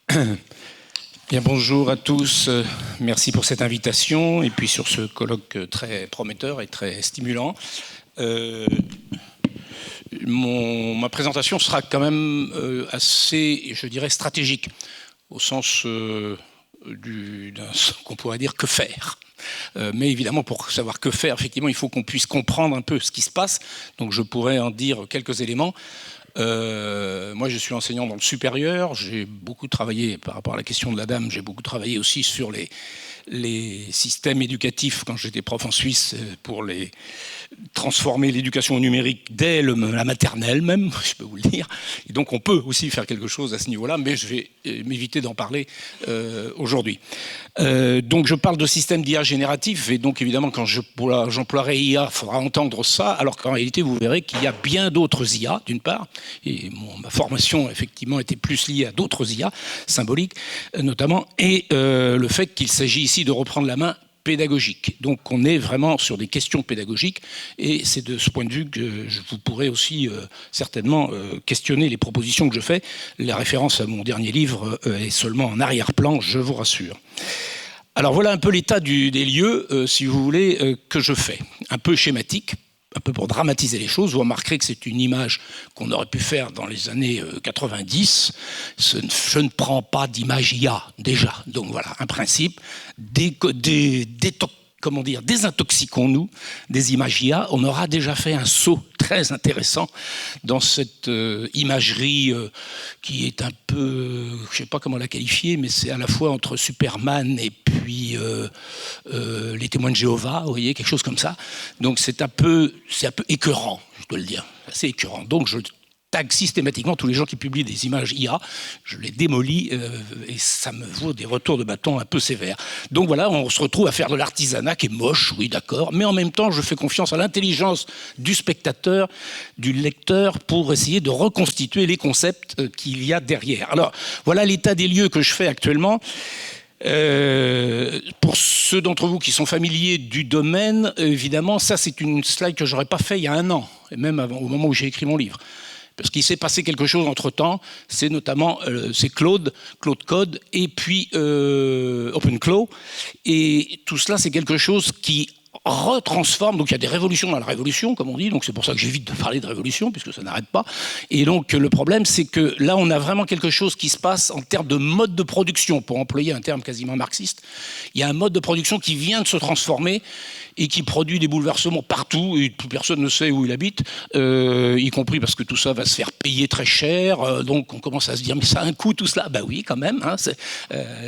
Bien, bonjour à tous. Merci pour cette invitation et puis sur ce colloque très prometteur et très stimulant. Ma présentation sera quand même assez, je dirais, stratégique, au sens qu'on pourrait dire que faire. Mais évidemment, pour savoir que faire, effectivement, il faut qu'on puisse comprendre un peu ce qui se passe. Donc je pourrais en dire quelques éléments. Moi, je suis enseignant dans le supérieur. J'ai beaucoup travaillé, par rapport à la question de la dame, j'ai beaucoup travaillé aussi sur les systèmes éducatifs quand j'étais prof en Suisse pour transformer l'éducation au numérique dès la maternelle même, je peux vous le dire. Et donc on peut aussi faire quelque chose à ce niveau-là, mais je vais m'éviter d'en parler aujourd'hui. Donc je parle de système d'IA génératif, et donc évidemment quand j'emploierai IA, il faudra entendre ça, alors qu'en réalité vous verrez qu'il y a bien d'autres IA, d'une part, et ma formation effectivement était plus liée à d'autres IA, symboliques notamment, et le fait qu'il s'agit ici de reprendre la main pédagogique. Donc on est vraiment sur des questions pédagogiques, et c'est de ce point de vue que vous pourrez aussi certainement questionner les propositions que je fais. La référence à mon dernier livre est seulement en arrière-plan, je vous rassure. Alors voilà un peu l'état des lieux, si vous voulez, que je fais. Un peu schématique, un peu pour dramatiser les choses. Vous remarquerez que c'est une image qu'on aurait pu faire dans les années 90. Je ne prends d'image IA, déjà. Donc voilà, un principe. Désintoxiquons-nous des images IA. On aura déjà fait un saut très intéressant dans cette imagerie qui est un peu, je ne sais pas comment la qualifier, mais c'est à la fois entre Superman et puis les témoins de Jéhovah, vous voyez, quelque chose comme ça. Donc c'est un peu écœurant, je dois le dire, assez écœurant. Donc je tag systématiquement tous les gens qui publient des images IA, je les démolis et ça me vaut des retours de bâton un peu sévères. Donc voilà, on se retrouve à faire de l'artisanat qui est moche, oui d'accord, mais en même temps je fais confiance à l'intelligence du spectateur, du lecteur, pour essayer de reconstituer les concepts qu'il y a derrière. Alors voilà l'état des lieux que je fais actuellement. Pour ceux d'entre vous qui sont familiers du domaine, évidemment, ça c'est une slide que j'aurais pas fait il y a un an, et même au moment où j'ai écrit mon livre. Parce qu'il s'est passé quelque chose entre-temps, c'est notamment c'est Claude Code et puis OpenClaw. Et tout cela, c'est quelque chose qui retransforme, donc il y a des révolutions dans la révolution, comme on dit, donc c'est pour ça que j'évite de parler de révolution, puisque ça n'arrête pas. Et donc le problème, c'est que là, on a vraiment quelque chose qui se passe en termes de mode de production, pour employer un terme quasiment marxiste. Il y a un mode de production qui vient de se transformer et qui produit des bouleversements partout, et plus personne ne sait où il habite, y compris parce que tout ça va se faire payer très cher, donc on commence à se dire, mais ça a un coût tout cela? Ben oui, quand même, hein,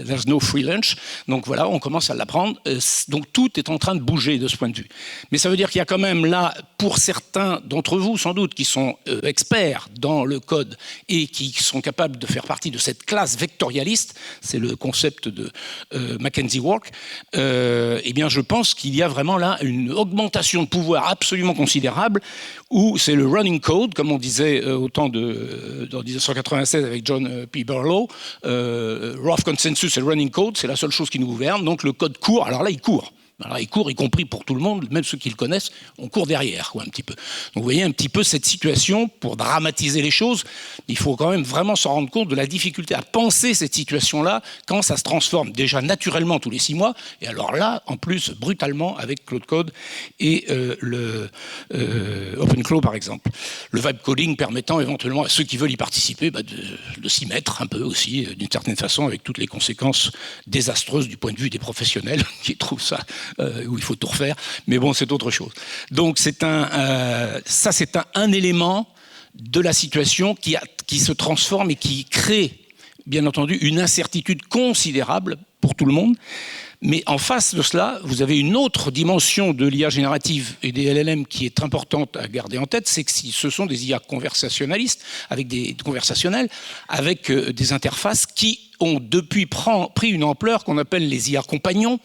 there's no free lunch, donc voilà, on commence à l'apprendre, donc tout est en train de bouger de ce point de vue. Mais ça veut dire qu'il y a quand même là, pour certains d'entre vous, sans doute, qui sont experts dans le code et qui sont capables de faire partie de cette classe vectorialiste, c'est le concept de Mackenzie Walk, eh bien je pense qu'il y a vraiment là une augmentation de pouvoir absolument considérable, où c'est le running code, comme on disait au temps dans 1996 avec John P. Barlow, rough consensus et running code, c'est la seule chose qui nous gouverne, donc le code court, alors là il court. Alors, il court, y compris pour tout le monde, même ceux qui le connaissent, on court derrière, quoi, un petit peu. Donc, vous voyez un petit peu cette situation, pour dramatiser les choses, il faut quand même vraiment se rendre compte de la difficulté à penser cette situation-là quand ça se transforme déjà naturellement tous les 6 mois, et alors là, en plus, brutalement, avec Claude Code et OpenClaw, par exemple. Le vibe coding permettant éventuellement à ceux qui veulent y participer de s'y mettre un peu aussi, d'une certaine façon, avec toutes les conséquences désastreuses du point de vue des professionnels qui trouvent ça où il faut tout refaire, mais bon, c'est autre chose. Donc c'est un élément de la situation qui se transforme et qui crée, bien entendu, une incertitude considérable pour tout le monde. Mais en face de cela, vous avez une autre dimension de l'IA générative et des LLM qui est importante à garder en tête, c'est que ce sont des IA conversationnalistes, avec des interfaces qui ont depuis pris une ampleur qu'on appelle les IA compagnons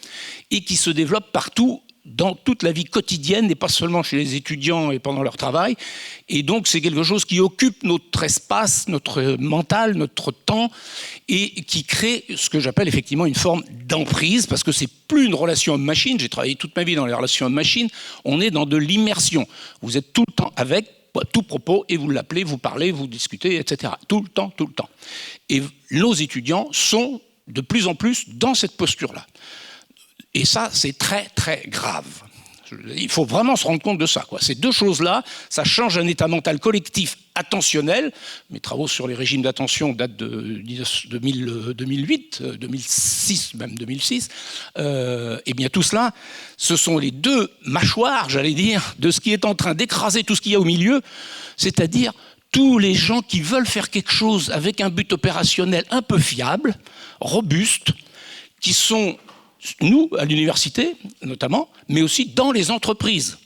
et qui se développent partout dans toute la vie quotidienne et pas seulement chez les étudiants et pendant leur travail. Et donc c'est quelque chose qui occupe notre espace, notre mental, notre temps, et qui crée ce que j'appelle effectivement une forme d'emprise, parce que c'est plus une relation homme-machine. J'ai travaillé toute ma vie dans les relations homme-machine. On est dans de l'immersion. Vous êtes tout le temps avec, tout propos, et vous l'appelez, vous parlez, vous discutez, etc. Tout le temps, tout le temps. Et nos étudiants sont de plus en plus dans cette posture-là. Et ça, c'est très, très grave. Il faut vraiment se rendre compte de ça, quoi. Ces deux choses-là, ça change un état mental collectif attentionnel. Mes travaux sur les régimes d'attention datent de 2008, 2006, même 2006. Et bien tout cela, ce sont les deux mâchoires, j'allais dire, de ce qui est en train d'écraser tout ce qu'il y a au milieu, c'est-à-dire tous les gens qui veulent faire quelque chose avec un but opérationnel un peu fiable, robuste, qui sont, nous, à l'université notamment, mais aussi dans les entreprises.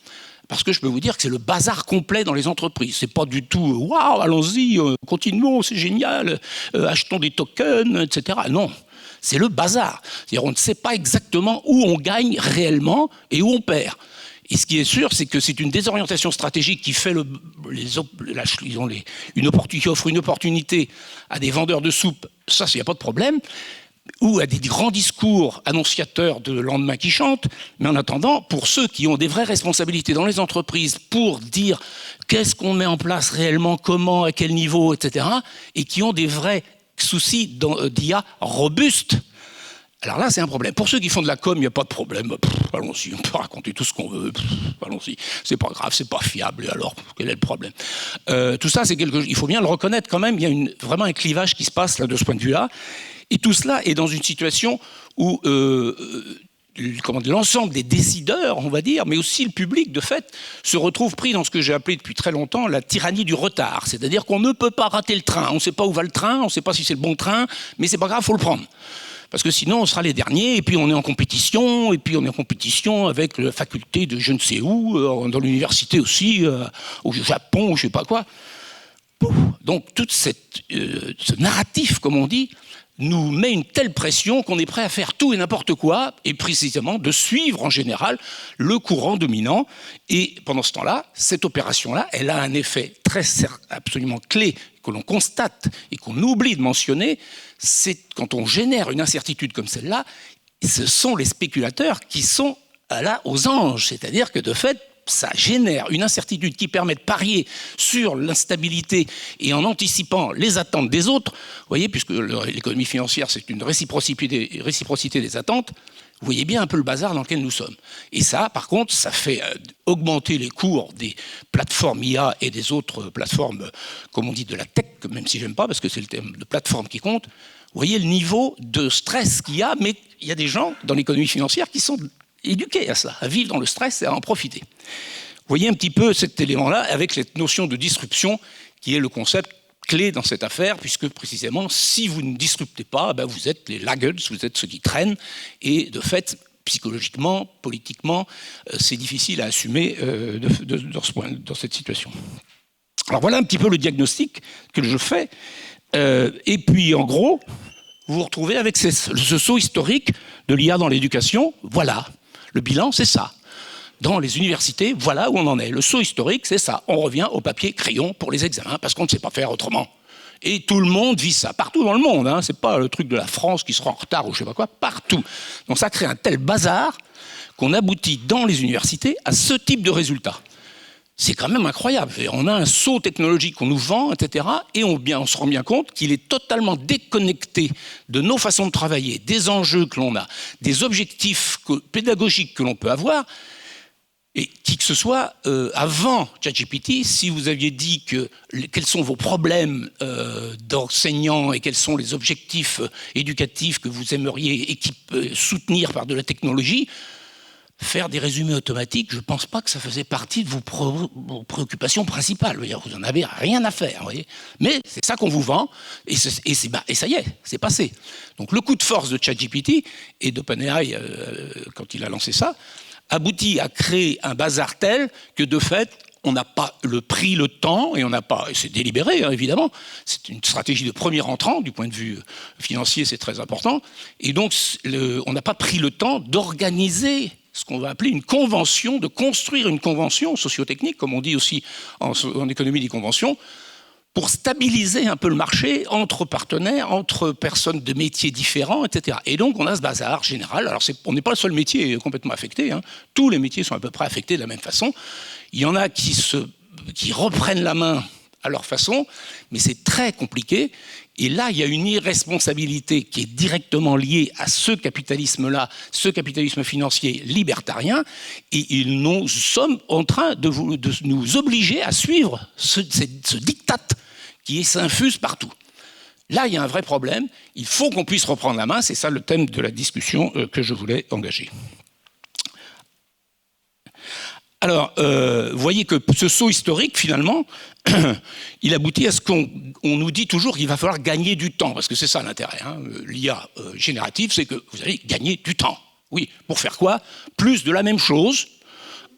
Parce que je peux vous dire que c'est le bazar complet dans les entreprises. C'est pas du tout « waouh, allons-y, continuons, c'est génial, achetons des tokens, etc. » Non, c'est le bazar. C'est-à-dire on ne sait pas exactement où on gagne réellement et où on perd. Et ce qui est sûr, c'est que c'est une désorientation stratégique qui fait qui offre une opportunité à des vendeurs de soupe, ça, il n'y a pas de problème, ou à des grands discours annonciateurs de lendemain qui chantent, mais en attendant, pour ceux qui ont des vraies responsabilités dans les entreprises pour dire qu'est-ce qu'on met en place réellement, comment, à quel niveau, etc., et qui ont des vrais soucis d'IA robustes, alors là, c'est un problème. Pour ceux qui font de la com, il n'y a pas de problème. Allons-y, on peut raconter tout ce qu'on veut. Allons-y, c'est pas grave, c'est pas fiable. Et alors, quel est le problème? Tout ça, c'est quelque chose. Il faut bien le reconnaître quand même. Il y a vraiment un clivage qui se passe là de ce point de vue-là. Et tout cela est dans une situation où l'ensemble des décideurs, on va dire, mais aussi le public, de fait, se retrouve pris dans ce que j'ai appelé depuis très longtemps la tyrannie du retard. C'est-à-dire qu'on ne peut pas rater le train. On ne sait pas où va le train, on ne sait pas si c'est le bon train, mais c'est pas grave, il faut le prendre. Parce que sinon, on sera les derniers, et puis on est en compétition, avec la faculté de je ne sais où, dans l'université aussi, au Japon, je ne sais pas quoi. Donc, tout ce narratif, comme on dit, nous met une telle pression qu'on est prêt à faire tout et n'importe quoi, et précisément de suivre en général le courant dominant. Et pendant ce temps-là, cette opération-là, elle a un effet absolument clé que l'on constate et qu'on oublie de mentionner, c'est quand on génère une incertitude comme celle-là, ce sont les spéculateurs qui sont là aux anges. C'est-à-dire que de fait, ça génère une incertitude qui permet de parier sur l'instabilité et en anticipant les attentes des autres. Vous voyez, puisque l'économie financière, c'est une réciprocité des attentes, vous voyez bien un peu le bazar dans lequel nous sommes. Et ça, par contre, ça fait augmenter les cours des plateformes IA et des autres plateformes, comme on dit, de la tech, même si j'aime pas, parce que c'est le terme de plateforme qui compte. Vous voyez le niveau de stress qu'il y a, mais il y a des gens dans l'économie financière qui sont éduqués à ça, à vivre dans le stress et à en profiter. Vous voyez un petit peu cet élément-là avec cette notion de disruption qui est le concept clé dans cette affaire, puisque précisément, si vous ne disruptez pas, ben vous êtes les laggards, vous êtes ceux qui traînent, et de fait, psychologiquement, politiquement, c'est difficile à assumer dans cette situation. Alors voilà un petit peu le diagnostic que je fais, et puis en gros, vous vous retrouvez avec ce saut historique de l'IA dans l'éducation. Voilà, le bilan, c'est ça. Dans les universités, voilà où on en est. Le saut historique, c'est ça. On revient au papier crayon pour les examens parce qu'on ne sait pas faire autrement. Et tout le monde vit ça, partout dans le monde. Hein. C'est pas le truc de la France qui sera en retard ou je sais pas quoi, partout. Donc ça crée un tel bazar qu'on aboutit dans les universités à ce type de résultat. C'est quand même incroyable. On a un saut technologique qu'on nous vend, etc. Et on se rend bien compte qu'il est totalement déconnecté de nos façons de travailler, des enjeux que l'on a, des objectifs pédagogiques que l'on peut avoir. Et qui que ce soit, avant ChatGPT, si vous aviez dit quels sont vos problèmes d'enseignants et quels sont les objectifs éducatifs que vous aimeriez soutenir par de la technologie, faire des résumés automatiques, je ne pense pas que ça faisait partie de vos préoccupations principales. Vous n'en avez rien à faire. Vous voyez, mais c'est ça qu'on vous vend, et ça y est, c'est passé. Donc le coup de force de ChatGPT et d'OpenAI, quand il a lancé ça, aboutit à créer un bazar tel que, de fait, on n'a pas pris le temps, et c'est délibéré, hein, évidemment, c'est une stratégie de premier entrant, du point de vue financier, c'est très important, et donc on n'a pas pris le temps d'organiser ce qu'on va appeler une convention, de construire une convention socio-technique, comme on dit aussi en économie des conventions, pour stabiliser un peu le marché entre partenaires, entre personnes de métiers différents, etc. Et donc, on a ce bazar général. Alors, on n'est pas le seul métier complètement affecté. Hein. Tous les métiers sont à peu près affectés de la même façon. Il y en a qui se qui reprennent la main à leur façon, mais c'est très compliqué. Et là, il y a une irresponsabilité qui est directement liée à ce capitalisme-là, ce capitalisme financier libertarien, et nous sommes en train de nous obliger à suivre ce diktat qui s'infuse partout. Là, il y a un vrai problème. Il faut qu'on puisse reprendre la main. C'est ça le thème de la discussion que je voulais engager. Alors, vous voyez que ce saut historique, finalement, il aboutit à ce qu'on nous dit toujours qu'il va falloir gagner du temps, parce que c'est ça l'intérêt. Hein. L'IA générative, c'est que vous allez gagner du temps. Oui, pour faire quoi? Plus de la même chose.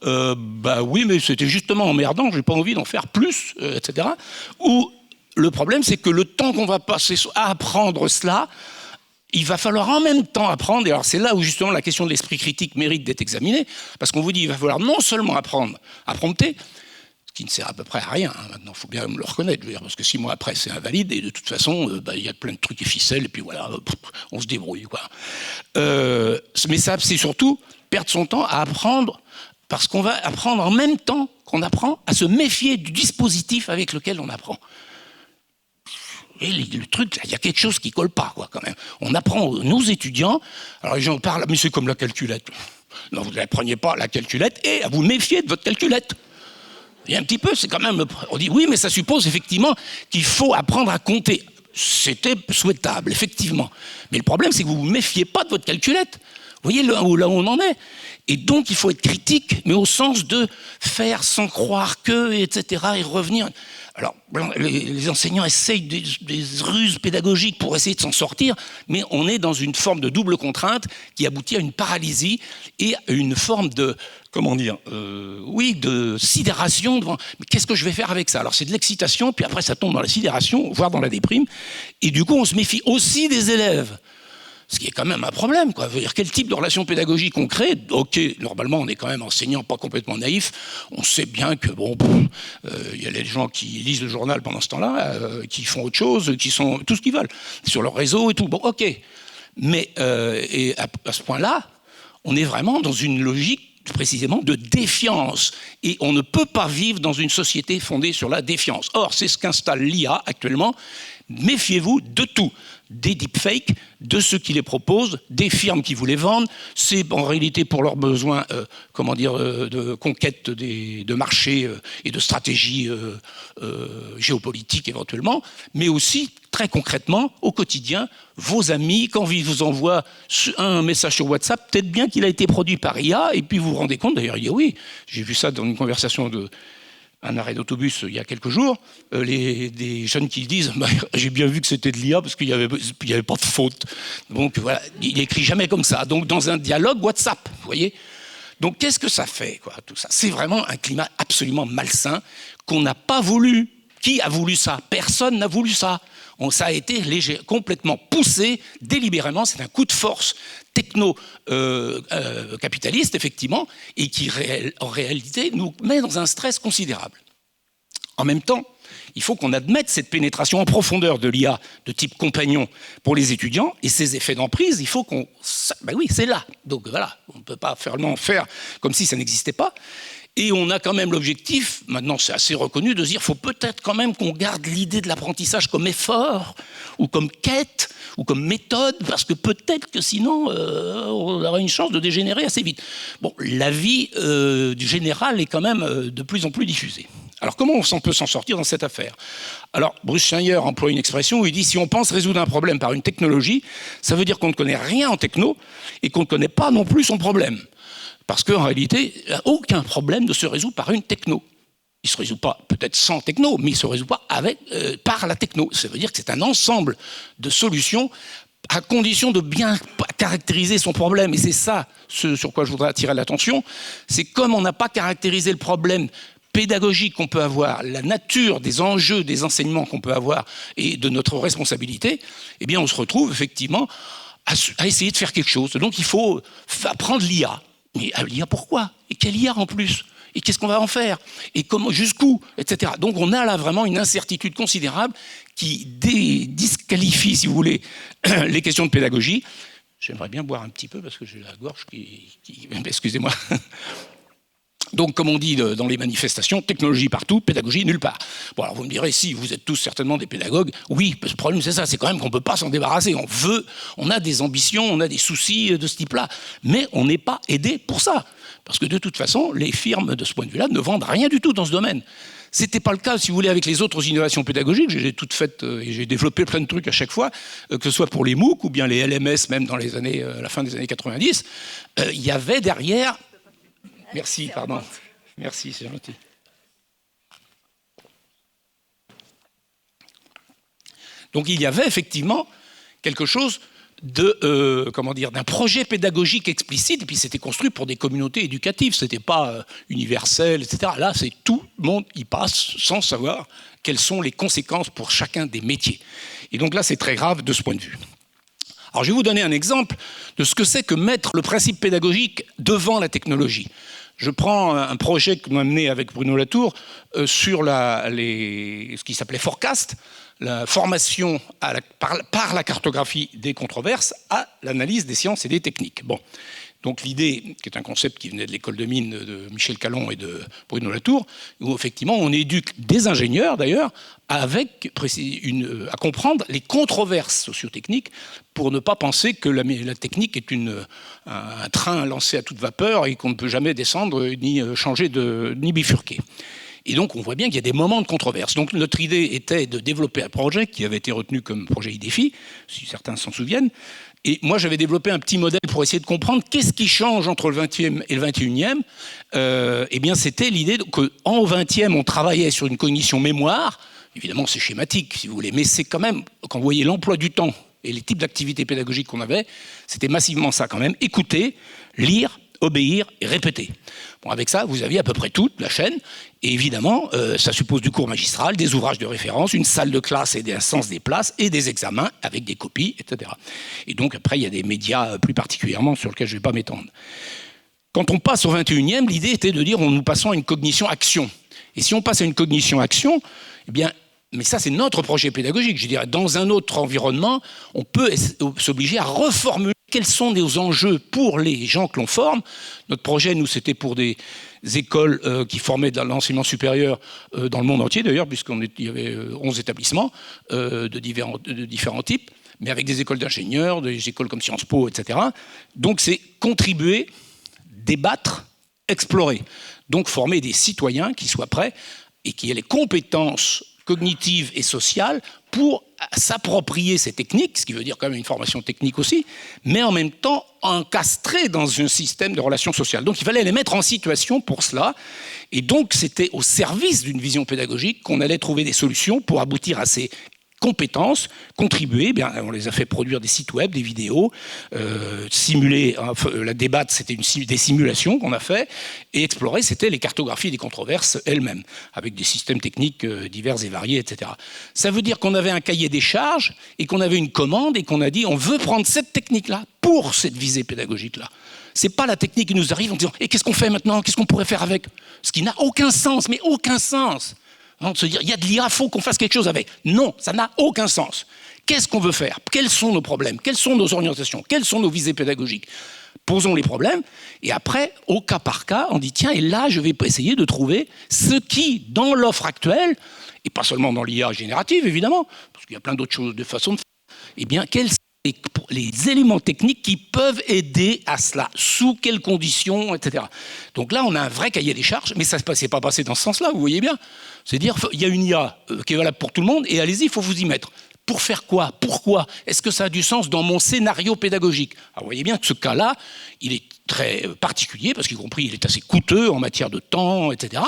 Bah oui, mais c'était justement emmerdant, j'ai pas envie d'en faire plus, etc. Ou le problème, c'est que le temps qu'on va passer à apprendre cela, il va falloir en même temps apprendre, et alors c'est là où justement la question de l'esprit critique mérite d'être examinée, parce qu'on vous dit qu'il va falloir non seulement apprendre à prompter, ce qui ne sert à peu près à rien, hein, maintenant il faut bien me le reconnaître, parce que 6 mois après c'est invalide, et de toute façon il y a plein de trucs et ficelles, et puis voilà, on se débrouille, quoi. Mais ça, c'est surtout perdre son temps à apprendre, parce qu'on va apprendre en même temps qu'on apprend à se méfier du dispositif avec lequel on apprend. Et le truc, il y a quelque chose qui colle pas, quoi, quand même. On apprend, nos étudiants, alors les gens parlent, mais c'est comme la calculette. Non, vous n'appreniez pas la calculette et à vous méfier de votre calculette. Il y a un petit peu, c'est quand même... On dit, oui, mais ça suppose effectivement qu'il faut apprendre à compter. C'était souhaitable, effectivement. Mais le problème, c'est que vous ne vous méfiez pas de votre calculette. Vous voyez là où on en est. Et donc, il faut être critique, mais au sens de faire sans croire que, etc., et revenir... Alors, les enseignants essayent des ruses pédagogiques pour essayer de s'en sortir, mais on est dans une forme de double contrainte qui aboutit à une paralysie et à une forme de, comment dire, de sidération devant. Mais qu'est-ce que je vais faire avec ça? Alors, c'est de l'excitation, puis après, ça tombe dans la sidération, voire dans la déprime. Et du coup, on se méfie aussi des élèves. Ce qui est quand même un problème, quoi. Dire, quel type de relation pédagogique on crée? Ok, normalement, on est quand même enseignant, pas complètement naïf. On sait bien que, bon, y a les gens qui lisent le journal pendant ce temps-là, qui font autre chose, qui sont tout ce qu'ils veulent, sur leur réseau et tout. Bon, ok. Mais et à ce point-là, on est vraiment dans une logique, précisément, de défiance. Et on ne peut pas vivre dans une société fondée sur la défiance. Or, c'est ce qu'installe l'IA actuellement. Méfiez-vous de tout. Des deepfakes, de ceux qui les proposent, des firmes qui vous les vendent. C'est en réalité pour leurs besoins de conquête de marchés et de stratégies géopolitiques éventuellement, mais aussi très concrètement, au quotidien, vos amis, quand ils vous envoient un message sur WhatsApp, peut-être bien qu'il a été produit par IA, et puis vous vous rendez compte, d'ailleurs, il dit oui, j'ai vu ça dans une conversation un arrêt d'autobus il y a quelques jours, des jeunes qui disent bah, « j'ai bien vu que c'était de l'IA parce qu'il n'y avait pas de faute ». Donc voilà, il n'écrit jamais comme ça. Donc dans un dialogue WhatsApp, vous voyez. Donc qu'est-ce que ça fait, quoi, tout ça? C'est vraiment un climat absolument malsain qu'on n'a pas voulu. Qui a voulu ça? Personne n'a voulu ça. Ça a été complètement poussé délibérément. C'est un coup de force techno-capitaliste, effectivement, et qui, en réalité, nous met dans un stress considérable. En même temps, il faut qu'on admette cette pénétration en profondeur de l'IA de type compagnon pour les étudiants, et ces effets d'emprise, il faut qu'on... Ben oui, c'est là. Donc voilà, on ne peut pas faire comme si ça n'existait pas. Et on a quand même l'objectif, maintenant c'est assez reconnu, de dire qu'il faut peut-être quand même qu'on garde l'idée de l'apprentissage comme effort, ou comme quête, ou comme méthode, parce que peut-être que sinon on aura une chance de dégénérer assez vite. Bon, l'avis du général est quand même de plus en plus diffusé. Alors comment on peut s'en sortir dans cette affaire? Alors Bruce Schneier emploie une expression où il dit si on pense résoudre un problème par une technologie, ça veut dire qu'on ne connaît rien en techno et qu'on ne connaît pas non plus son problème. Parce qu'en réalité, aucun problème ne se résout par une techno. Il ne se résout pas peut-être sans techno, mais il ne se résout pas par la techno. Ça veut dire que c'est un ensemble de solutions à condition de bien caractériser son problème. Et c'est ça ce sur quoi je voudrais attirer l'attention. C'est comme on n'a pas caractérisé le problème pédagogique qu'on peut avoir, la nature des enjeux des enseignements qu'on peut avoir et de notre responsabilité, eh bien on se retrouve effectivement à essayer de faire quelque chose. Donc il faut apprendre l'IA. Mais l'IA pourquoi? Et quelle IA en plus? Et qu'est-ce qu'on va en faire? Et comment, jusqu'où? Etc. Donc on a là vraiment une incertitude considérable qui disqualifie, si vous voulez, les questions de pédagogie. J'aimerais bien boire un petit peu parce que j'ai la gorge qui... Excusez-moi. Donc, comme on dit dans les manifestations, technologie partout, pédagogie nulle part. Bon, alors vous me direz, si, vous êtes tous certainement des pédagogues. Oui, le problème c'est ça, c'est quand même qu'on ne peut pas s'en débarrasser. On a des ambitions, on a des soucis de ce type-là, mais on n'est pas aidé pour ça. Parce que de toute façon, les firmes, de ce point de vue-là, ne vendent rien du tout dans ce domaine. Ce n'était pas le cas, si vous voulez, avec les autres innovations pédagogiques. J'ai toutes faites et j'ai développé plein de trucs à chaque fois, que ce soit pour les MOOC ou bien les LMS, même dans les années, la fin des années 90. Il y avait derrière... Merci, pardon. Merci, c'est gentil. Donc il y avait effectivement quelque chose d'un projet pédagogique explicite, et puis c'était construit pour des communautés éducatives, c'était pas universel, etc. Là, c'est tout le monde y passe sans savoir quelles sont les conséquences pour chacun des métiers. Et donc là, c'est très grave de ce point de vue. Alors je vais vous donner un exemple de ce que c'est que mettre le principe pédagogique devant la technologie. Je prends un projet que nous a mené avec Bruno Latour sur ce qui s'appelait Forecast, la formation par la cartographie des controverses à l'analyse des sciences et des techniques. Bon. Donc l'idée, qui est un concept qui venait de l'école de mines de Michel Callon et de Bruno Latour, où effectivement on éduque des ingénieurs d'ailleurs à comprendre les controverses sociotechniques pour ne pas penser que la technique est un train lancé à toute vapeur et qu'on ne peut jamais descendre ni changer ni bifurquer. Et donc, on voit bien qu'il y a des moments de controverse. Donc, notre idée était de développer un projet qui avait été retenu comme projet IDEFI, si certains s'en souviennent. Et moi, j'avais développé un petit modèle pour essayer de comprendre qu'est-ce qui change entre le 20e et le 21e. Eh bien, c'était l'idée qu'en 20e, on travaillait sur une cognition mémoire. Évidemment, c'est schématique, si vous voulez, mais c'est quand même, quand vous voyez l'emploi du temps et les types d'activités pédagogiques qu'on avait, c'était massivement ça quand même. Écouter, lire, obéir et répéter. Bon, avec ça, vous aviez à peu près toute la chaîne. Et évidemment, ça suppose du cours magistral, des ouvrages de référence, une salle de classe et des instances des places, et des examens avec des copies, etc. Et donc, après, il y a des médias plus particulièrement sur lesquels je ne vais pas m'étendre. Quand on passe au 21e, l'idée était de dire nous passons à une cognition-action. Et si on passe à une cognition-action, eh bien, mais ça, c'est notre projet pédagogique. Je dirais, dans un autre environnement, on peut s'obliger à reformuler quels sont nos enjeux pour les gens que l'on forme. Notre projet, nous, c'était pour des écoles qui formaient dans l'enseignement supérieur dans le monde entier, d'ailleurs, puisqu'il y avait 11 établissements de différents types, mais avec des écoles d'ingénieurs, des écoles comme Sciences Po, etc. Donc, c'est contribuer, débattre, explorer. Donc, former des citoyens qui soient prêts et qui aient les compétences cognitives et sociales pour s'approprier ces techniques, ce qui veut dire quand même une formation technique aussi, mais en même temps encastrées dans un système de relations sociales. Donc il fallait les mettre en situation pour cela, et donc c'était au service d'une vision pédagogique qu'on allait trouver des solutions pour aboutir à ces compétences, contribuer. Eh bien, on les a fait produire des sites web, des vidéos, simuler, la débattre, c'était des simulations qu'on a fait, et explorer, c'était les cartographies des controverses elles-mêmes, avec des systèmes techniques divers et variés, etc. Ça veut dire qu'on avait un cahier des charges, et qu'on avait une commande, et qu'on a dit, on veut prendre cette technique-là pour cette visée pédagogique-là. C'est pas la technique qui nous arrive en disant, et qu'est-ce qu'on fait maintenant? Qu'est-ce qu'on pourrait faire avec? Ce qui n'a aucun sens, mais aucun sens. De se dire, il y a de l'IA, il faut qu'on fasse quelque chose avec. Non, ça n'a aucun sens. Qu'est-ce qu'on veut faire? Quels sont nos problèmes? Quelles sont nos orientations? Quelles sont nos visées pédagogiques? Posons les problèmes, et après, au cas par cas, on dit, tiens, et là, je vais essayer de trouver ce qui, dans l'offre actuelle, et pas seulement dans l'IA générative, évidemment, parce qu'il y a plein d'autres choses, de façons de faire, eh bien, quels sont les éléments techniques qui peuvent aider à cela, sous quelles conditions, etc. Donc là, on a un vrai cahier des charges, mais ça ne s'est pas passé dans ce sens-là, vous voyez bien. C'est-à-dire, il y a une IA qui est valable pour tout le monde, et allez-y, il faut vous y mettre. Pour faire quoi? Pourquoi? Est-ce que ça a du sens dans mon scénario pédagogique? Alors, vous voyez bien que ce cas-là, il est très particulier, parce qu'y compris, il est assez coûteux en matière de temps, etc.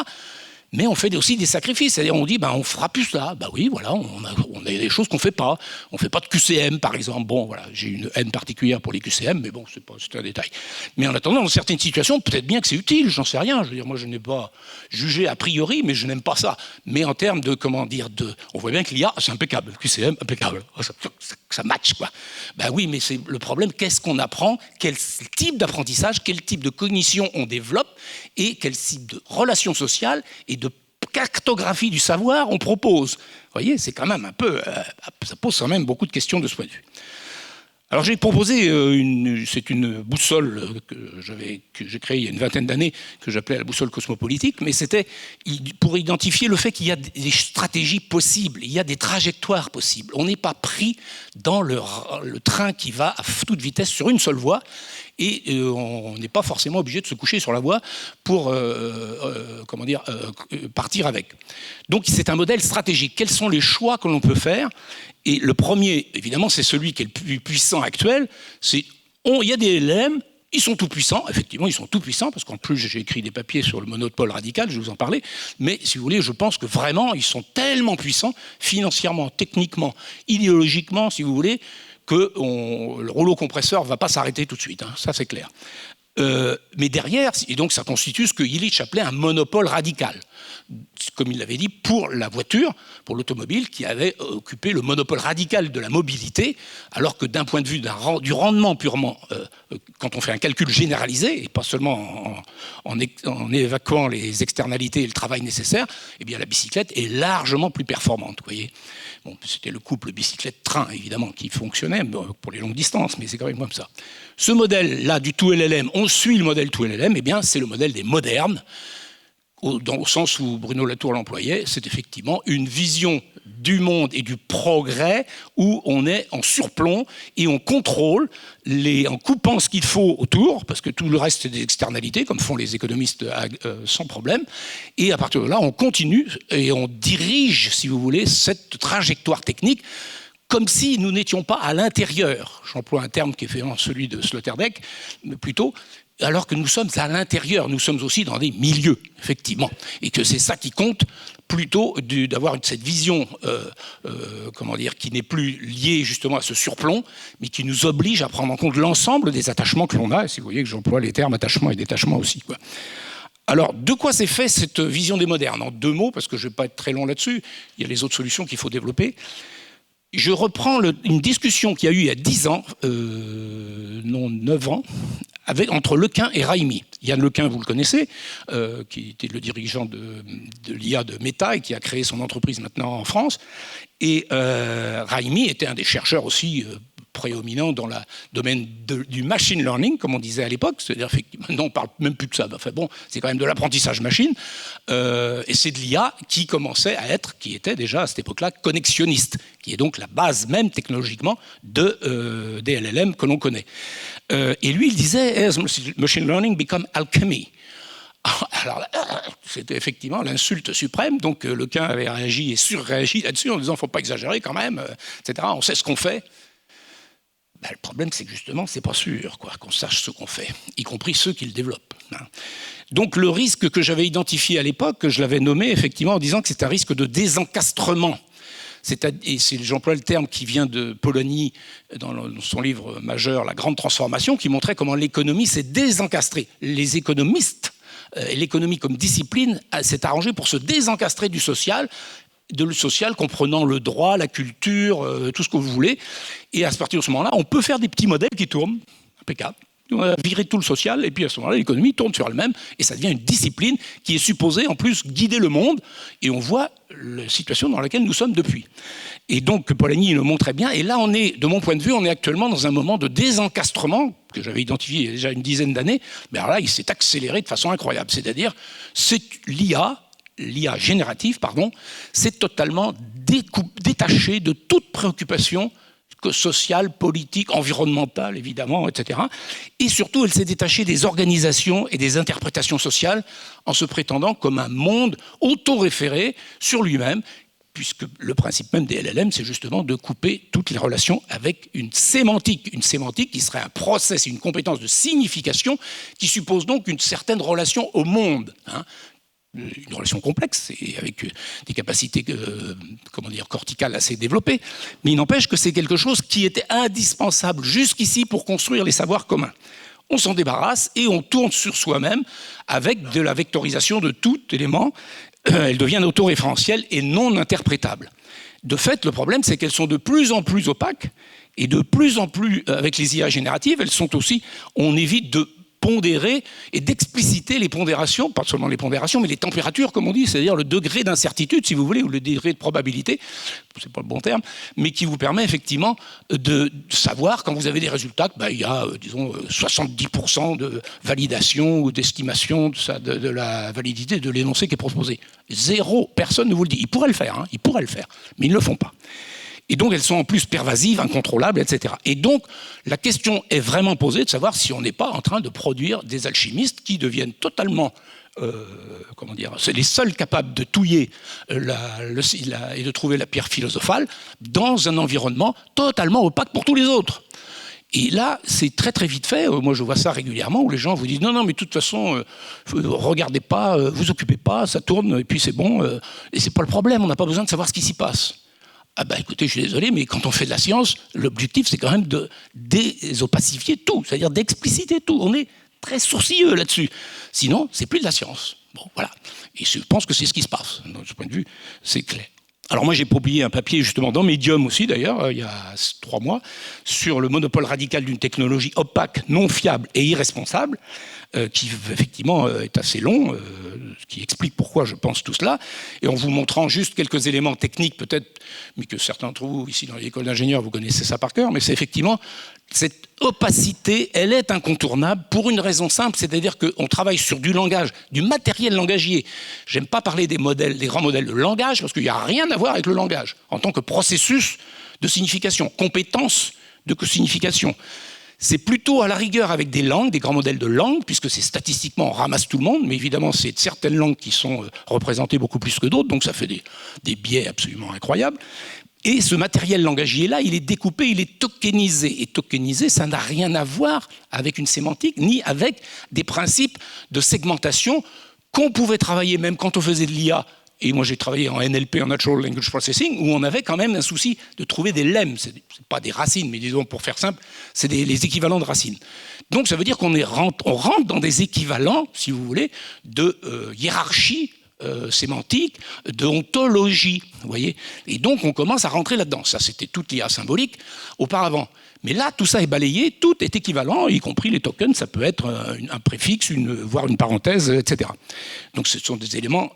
Mais on fait aussi des sacrifices, c'est-à-dire on dit on fera plus ça. Oui, voilà, on a des choses qu'on ne fait pas. On ne fait pas de QCM, par exemple. Bon, voilà, j'ai une haine particulière pour les QCM, mais bon, c'est un détail. Mais en attendant, dans certaines situations, peut-être bien que c'est utile, j'en sais rien. Je veux dire, moi, je n'ai pas jugé a priori, mais je n'aime pas ça. Mais en termes de, on voit bien que l'IA, c'est impeccable. Le QCM, impeccable. Ça match, quoi. Oui, mais c'est le problème, qu'est-ce qu'on apprend? Quel type d'apprentissage, quel type de cognition on développe, et quel type de relations sociales et de cartographie du savoir on propose. Vous voyez, c'est quand même un peu... ça pose quand même beaucoup de questions de ce point de vue. Alors j'ai proposé, c'est une boussole que j'ai créée il y a une vingtaine d'années, que j'appelais la boussole cosmopolitique, mais c'était pour identifier le fait qu'il y a des stratégies possibles, il y a des trajectoires possibles. On n'est pas pris dans le train qui va à toute vitesse sur une seule voie, et on n'est pas forcément obligé de se coucher sur la voie pour partir avec. Donc c'est un modèle stratégique. Quels sont les choix que l'on peut faire? Et le premier, évidemment, c'est celui qui est le plus puissant actuel. Il y a des LLM, ils sont tout puissants. Effectivement, ils sont tout puissants, parce qu'en plus, j'ai écrit des papiers sur le monopole radical, je vais vous en parler. Mais si vous voulez, je pense que vraiment, ils sont tellement puissants, financièrement, techniquement, idéologiquement, si vous voulez, que le rouleau compresseur ne va pas s'arrêter tout de suite. Hein, ça, c'est clair. Mais derrière, et donc ça constitue ce que Illich appelait un monopole radical, comme il l'avait dit, pour la voiture, pour l'automobile, qui avait occupé le monopole radical de la mobilité, alors que d'un point de vue du rendement purement, quand on fait un calcul généralisé, et pas seulement en évacuant les externalités et le travail nécessaire, eh bien la bicyclette est largement plus performante, vous voyez. Bon, c'était le couple bicyclette-train, évidemment, qui fonctionnait pour les longues distances, mais c'est quand même comme ça. Ce modèle-là du tout LLM, on suit le modèle tout LLM, eh bien c'est le modèle des modernes, dans le sens où Bruno Latour l'employait, c'est effectivement une vision du monde et du progrès où on est en surplomb et on contrôle en coupant ce qu'il faut autour, parce que tout le reste c'est des externalités, comme font les économistes sans problème, et à partir de là on continue et on dirige, si vous voulez, cette trajectoire technique comme si nous n'étions pas à l'intérieur. J'emploie un terme qui est celui de Sloterdijk, mais plutôt, alors que nous sommes à l'intérieur, nous sommes aussi dans des milieux, effectivement, et que c'est ça qui compte, plutôt d'avoir cette vision, qui n'est plus liée justement à ce surplomb, mais qui nous oblige à prendre en compte l'ensemble des attachements que l'on a, et si vous voyez que j'emploie les termes attachement et détachement aussi, quoi. Alors, de quoi s'est fait cette vision des modernes? En 2 mots, parce que je ne vais pas être très long là-dessus, il y a les autres solutions qu'il faut développer. Je reprends une discussion qu'il y a eu il y a 10 ans, 9 ans, entre Lequin et Raimi. Yann Lequin, vous le connaissez, qui était le dirigeant de l'IA de Meta et qui a créé son entreprise maintenant en France. Et Raimi était un des chercheurs aussi prédominants dans le domaine du machine learning, comme on disait à l'époque. C'est-à-dire que maintenant, on ne parle même plus de ça. Enfin bon, c'est quand même de l'apprentissage machine. Et c'est de l'IA qui commençait à qui était déjà à cette époque-là connexionniste, qui est donc la base même technologiquement des LLM que l'on connaît. Et lui, il disait « As machine learning become alchemy ». Alors c'était effectivement l'insulte suprême, donc Lequin avait réagi et surréagi là-dessus en disant « il ne faut pas exagérer quand même, etc. On sait ce qu'on fait ». Ben, le problème, c'est que justement, c'est pas sûr qu'on sache ce qu'on fait, y compris ceux qui le développent. Hein. Donc le risque que j'avais identifié à l'époque, je l'avais nommé effectivement en disant que c'est un risque de désencastrement. Et j'emploie le terme qui vient de Polanyi dans son livre majeur « La grande transformation », qui montrait comment l'économie s'est désencastrée. Les économistes, et l'économie comme discipline, s'est arrangée pour se désencastrer du social, comprenant le droit, la culture, tout ce que vous voulez. Et à partir de ce moment-là, on peut faire des petits modèles qui tournent, impeccable. On va virer tout le social, et puis à ce moment-là, l'économie tourne sur elle-même, et ça devient une discipline qui est supposée, en plus, guider le monde, et on voit la situation dans laquelle nous sommes depuis. Et donc, Polanyi le montrait bien, et là, de mon point de vue, on est actuellement dans un moment de désencastrement, que j'avais identifié il y a déjà une dizaine d'années, mais alors là, il s'est accéléré de façon incroyable. C'est-à-dire, l'IA générative, c'est totalement détaché de toute préoccupation sociale, politique, environnementale, évidemment, etc. Et surtout, elle s'est détachée des organisations et des interprétations sociales en se prétendant comme un monde autoréféré sur lui-même, puisque le principe même des LLM, c'est justement de couper toutes les relations avec une sémantique qui serait un process, une compétence de signification qui suppose donc une certaine relation au monde, hein. Une relation complexe et avec des capacités corticales assez développées, mais il n'empêche que c'est quelque chose qui était indispensable jusqu'ici pour construire les savoirs communs. On s'en débarrasse et on tourne sur soi-même avec de la vectorisation de tout élément. Elle devient autoréférentielle et non interprétable. De fait, le problème, c'est qu'elles sont de plus en plus opaques et de plus en plus, avec les IA génératives, elles sont aussi, on évite de pondérer et d'expliciter les pondérations, pas seulement les pondérations, mais les températures, comme on dit, c'est-à-dire le degré d'incertitude, si vous voulez, ou le degré de probabilité, c'est pas le bon terme, mais qui vous permet effectivement de savoir, quand vous avez des résultats, que, il y a, disons, 70% de validation ou d'estimation de la validité de l'énoncé qui est proposé. Zéro, personne ne vous le dit. Ils pourraient le faire, mais ils ne le font pas. Et donc, elles sont en plus pervasives, incontrôlables, etc. Et donc, la question est vraiment posée de savoir si on n'est pas en train de produire des alchimistes qui deviennent totalement, c'est les seuls capables de touiller et de trouver la pierre philosophale dans un environnement totalement opaque pour tous les autres. Et là, c'est très très vite fait. Moi, je vois ça régulièrement où les gens vous disent non, mais de toute façon, regardez pas, vous occupez pas, ça tourne et puis c'est bon. Et c'est pas le problème. On n'a pas besoin de savoir ce qui s'y passe. Écoutez, je suis désolé, mais quand on fait de la science, l'objectif, c'est quand même de désopacifier tout, c'est-à-dire d'expliciter tout. On est très sourcilleux là-dessus. Sinon, c'est plus de la science. Bon, voilà. Et je pense que c'est ce qui se passe. De ce point de vue, c'est clair. Alors moi, j'ai publié un papier justement dans Medium aussi, d'ailleurs, il y a 3 mois, sur le monopole radical d'une technologie opaque, non fiable et irresponsable, qui effectivement est assez long, qui explique pourquoi je pense tout cela, et en vous montrant juste quelques éléments techniques peut-être, mais que certains d'entre vous, ici dans l'école d'ingénieurs, vous connaissez ça par cœur, mais c'est effectivement cette opacité, elle est incontournable pour une raison simple, c'est-à-dire qu'on travaille sur du langage, du matériel langagier. J'aime pas parler des modèles, des grands modèles de langage, parce qu'il n'y a rien à voir avec le langage, en tant que processus de signification, compétence de signification. C'est plutôt à la rigueur avec des langues, des grands modèles de langue, puisque c'est statistiquement, on ramasse tout le monde, mais évidemment, c'est certaines langues qui sont représentées beaucoup plus que d'autres, donc ça fait des biais absolument incroyables. Et ce matériel langagier-là, il est découpé, il est tokenisé. Et tokenisé, ça n'a rien à voir avec une sémantique, ni avec des principes de segmentation qu'on pouvait travailler même quand on faisait de l'IA. Et moi, j'ai travaillé en NLP, en Natural Language Processing, où on avait quand même un souci de trouver des lemmes. Ce n'est pas des racines, mais disons, pour faire simple, c'est les équivalents de racines. Donc, ça veut dire qu'on rentre dans des équivalents, si vous voulez, de hiérarchie sémantique, de ontologie, vous voyez. Et donc, on commence à rentrer là-dedans. Ça, c'était toute l'IA symbolique auparavant. Mais là, tout ça est balayé, tout est équivalent, y compris les tokens, ça peut être un préfixe, voire une parenthèse, etc. Donc, ce sont des éléments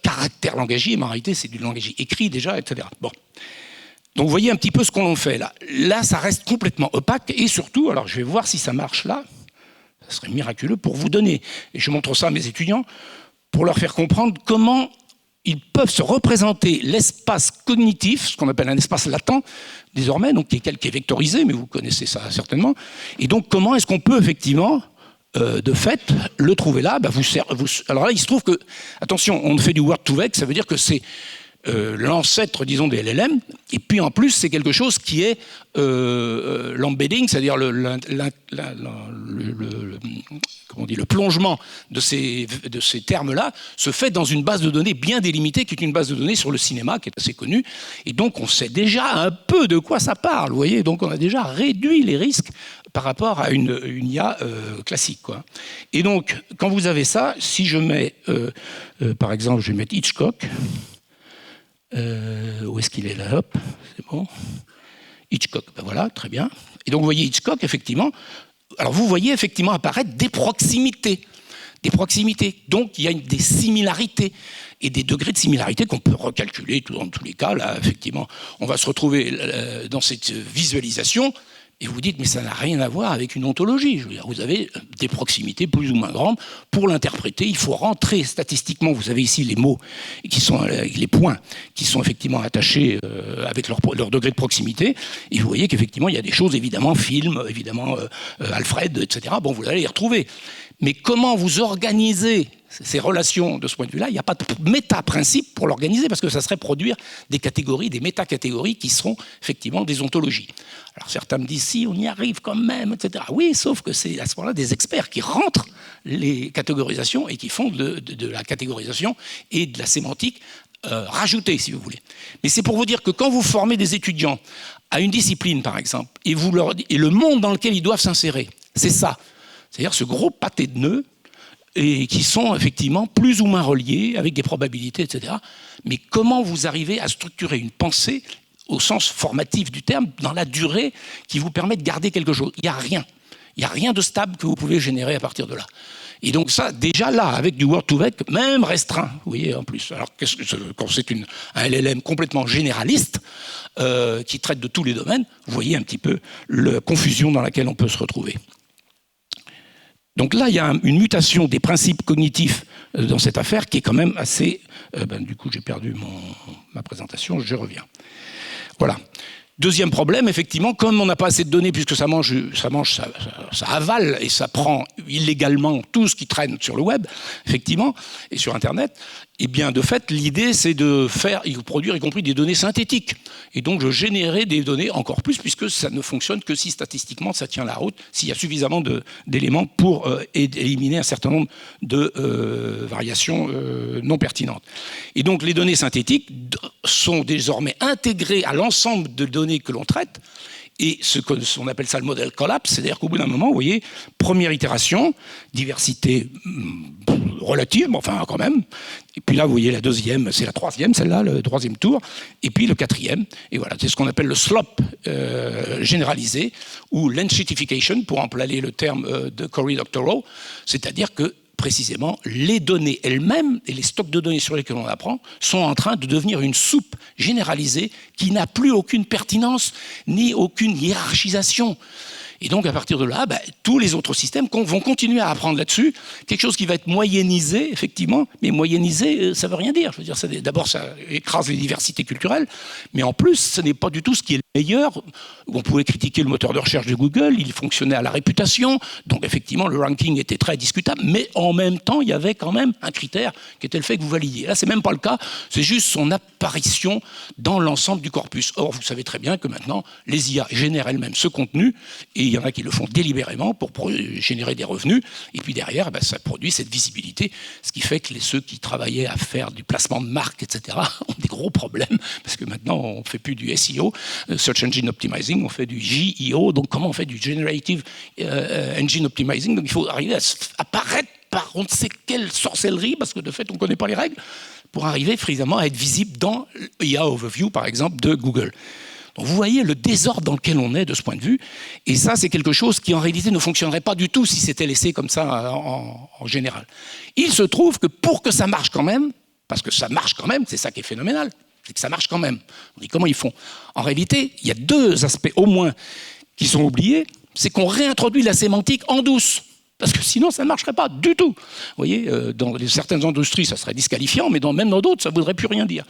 caractère langagier, mais en réalité, c'est du langagier écrit déjà, etc. Bon. Donc, vous voyez un petit peu ce qu'on en fait là. Là, ça reste complètement opaque, et surtout, alors je vais voir si ça marche là, ça serait miraculeux pour vous donner, et je montre ça à mes étudiants, pour leur faire comprendre comment ils peuvent se représenter l'espace cognitif, ce qu'on appelle un espace latent, désormais, donc qui est vectorisé, mais vous connaissez ça certainement. Et donc, comment est-ce qu'on peut effectivement, de fait, le trouver là alors là, il se trouve que, attention, on fait du word2vec, ça veut dire que c'est l'ancêtre, disons, des LLM, et puis en plus, c'est quelque chose qui est l'embedding, c'est-à-dire le plongement de ces termes-là se fait dans une base de données bien délimitée, qui est une base de données sur le cinéma, qui est assez connue, et donc on sait déjà un peu de quoi ça parle, vous voyez, donc on a déjà réduit les risques par rapport à une IA classique, quoi. Et donc, quand vous avez ça, si je mets, par exemple, je vais mettre Hitchcock, où est-ce qu'il est là? Hop, c'est bon. Hitchcock, ben voilà, très bien. Et donc vous voyez Hitchcock, effectivement. Alors vous voyez effectivement apparaître des proximités. Des proximités. Donc il y a des similarités et des degrés de similarité qu'on peut recalculer dans tous les cas. Là, effectivement, on va se retrouver dans cette visualisation. Et vous dites, mais ça n'a rien à voir avec une ontologie. Je veux dire, vous avez des proximités plus ou moins grandes. Pour l'interpréter, il faut rentrer statistiquement. Vous avez ici les mots, qui sont les points, qui sont effectivement attachés avec leur degré de proximité. Et vous voyez qu'effectivement, il y a des choses, évidemment, film, évidemment, Alfred, etc. Bon, vous allez les retrouver. Mais comment vous organisez ces relations de ce point de vue-là? Il n'y a pas de méta-principe pour l'organiser, parce que ça serait produire des catégories, des méta-catégories qui seront effectivement des ontologies. Alors certains me disent, si, on y arrive quand même, etc. Oui, sauf que c'est à ce moment-là des experts qui rentrent les catégorisations et qui font de la catégorisation et de la sémantique rajoutée, si vous voulez. Mais c'est pour vous dire que quand vous formez des étudiants à une discipline, par exemple, et le monde dans lequel ils doivent s'insérer, c'est ça. C'est-à-dire ce gros pâté de nœuds, et qui sont effectivement plus ou moins reliés, avec des probabilités, etc. Mais comment vous arrivez à structurer une pensée, au sens formatif du terme, dans la durée, qui vous permet de garder quelque chose? Il n'y a rien. Il n'y a rien de stable que vous pouvez générer à partir de là. Et donc ça, déjà là, avec du word2vec, même restreint, vous voyez, en plus. Alors, quand c'est un LLM complètement généraliste, qui traite de tous les domaines, vous voyez un petit peu la confusion dans laquelle on peut se retrouver. Donc là, il y a une mutation des principes cognitifs dans cette affaire qui est quand même assez... du coup, j'ai perdu ma présentation, je reviens. Voilà. Deuxième problème, effectivement, comme on n'a pas assez de données, puisque ça avale et ça prend illégalement tout ce qui traîne sur le web, effectivement, et sur Internet, et bien de fait, l'idée c'est de produire y compris des données synthétiques. Et donc de générer des données encore plus, puisque ça ne fonctionne que si statistiquement ça tient la route, s'il y a suffisamment d'éléments pour éliminer un certain nombre de variations non pertinentes. Et donc les données synthétiques sont désormais intégrées à l'ensemble de données que l'on traite, et on appelle ça le modèle collapse, c'est-à-dire qu'au bout d'un moment, vous voyez, première itération, diversité relative, mais enfin quand même, et puis là, vous voyez la deuxième, c'est la troisième, celle-là, le troisième tour, et puis le quatrième, et voilà, c'est ce qu'on appelle le slop généralisé, ou l'enshittification, pour employer le terme de Cory Doctorow, c'est-à-dire que précisément, les données elles-mêmes et les stocks de données sur lesquels on apprend sont en train de devenir une soupe généralisée qui n'a plus aucune pertinence ni aucune hiérarchisation. Et donc, à partir de là, tous les autres systèmes vont continuer à apprendre là-dessus, quelque chose qui va être moyennisé, effectivement, mais moyennisé, ça ne veut rien dire. Je veux dire, d'abord, ça écrase les diversités culturelles, mais en plus, ce n'est pas du tout ce qui est le meilleur. On pouvait critiquer le moteur de recherche de Google, il fonctionnait à la réputation, donc effectivement, le ranking était très discutable, mais en même temps, il y avait quand même un critère qui était le fait que vous validiez. Là, ce n'est même pas le cas, c'est juste son apparition dans l'ensemble du corpus. Or, vous savez très bien que maintenant, les IA génèrent elles-mêmes ce contenu, et il y en a qui le font délibérément pour générer des revenus. Et puis derrière, ça produit cette visibilité, ce qui fait que ceux qui travaillaient à faire du placement de marque, etc., ont des gros problèmes, parce que maintenant, on ne fait plus du SEO, Search Engine Optimizing, on fait du JEO. Donc comment on fait du Generative Engine Optimizing? Donc il faut arriver à apparaître par on ne sait quelle sorcellerie, parce que de fait, on ne connaît pas les règles, pour arriver fréquemment à être visible dans IA Overview, par exemple, de Google. Donc vous voyez le désordre dans lequel on est de ce point de vue, et ça c'est quelque chose qui en réalité ne fonctionnerait pas du tout si c'était laissé comme ça en général. Il se trouve que pour que ça marche quand même, parce que ça marche quand même, c'est ça qui est phénoménal, c'est que ça marche quand même. On dit comment ils font? En réalité, il y a deux aspects au moins qui sont oubliés, c'est qu'on réintroduit la sémantique en douce. Parce que sinon, ça ne marcherait pas du tout. Vous voyez, dans certaines industries, ça serait disqualifiant, mais même dans d'autres, ça ne voudrait plus rien dire.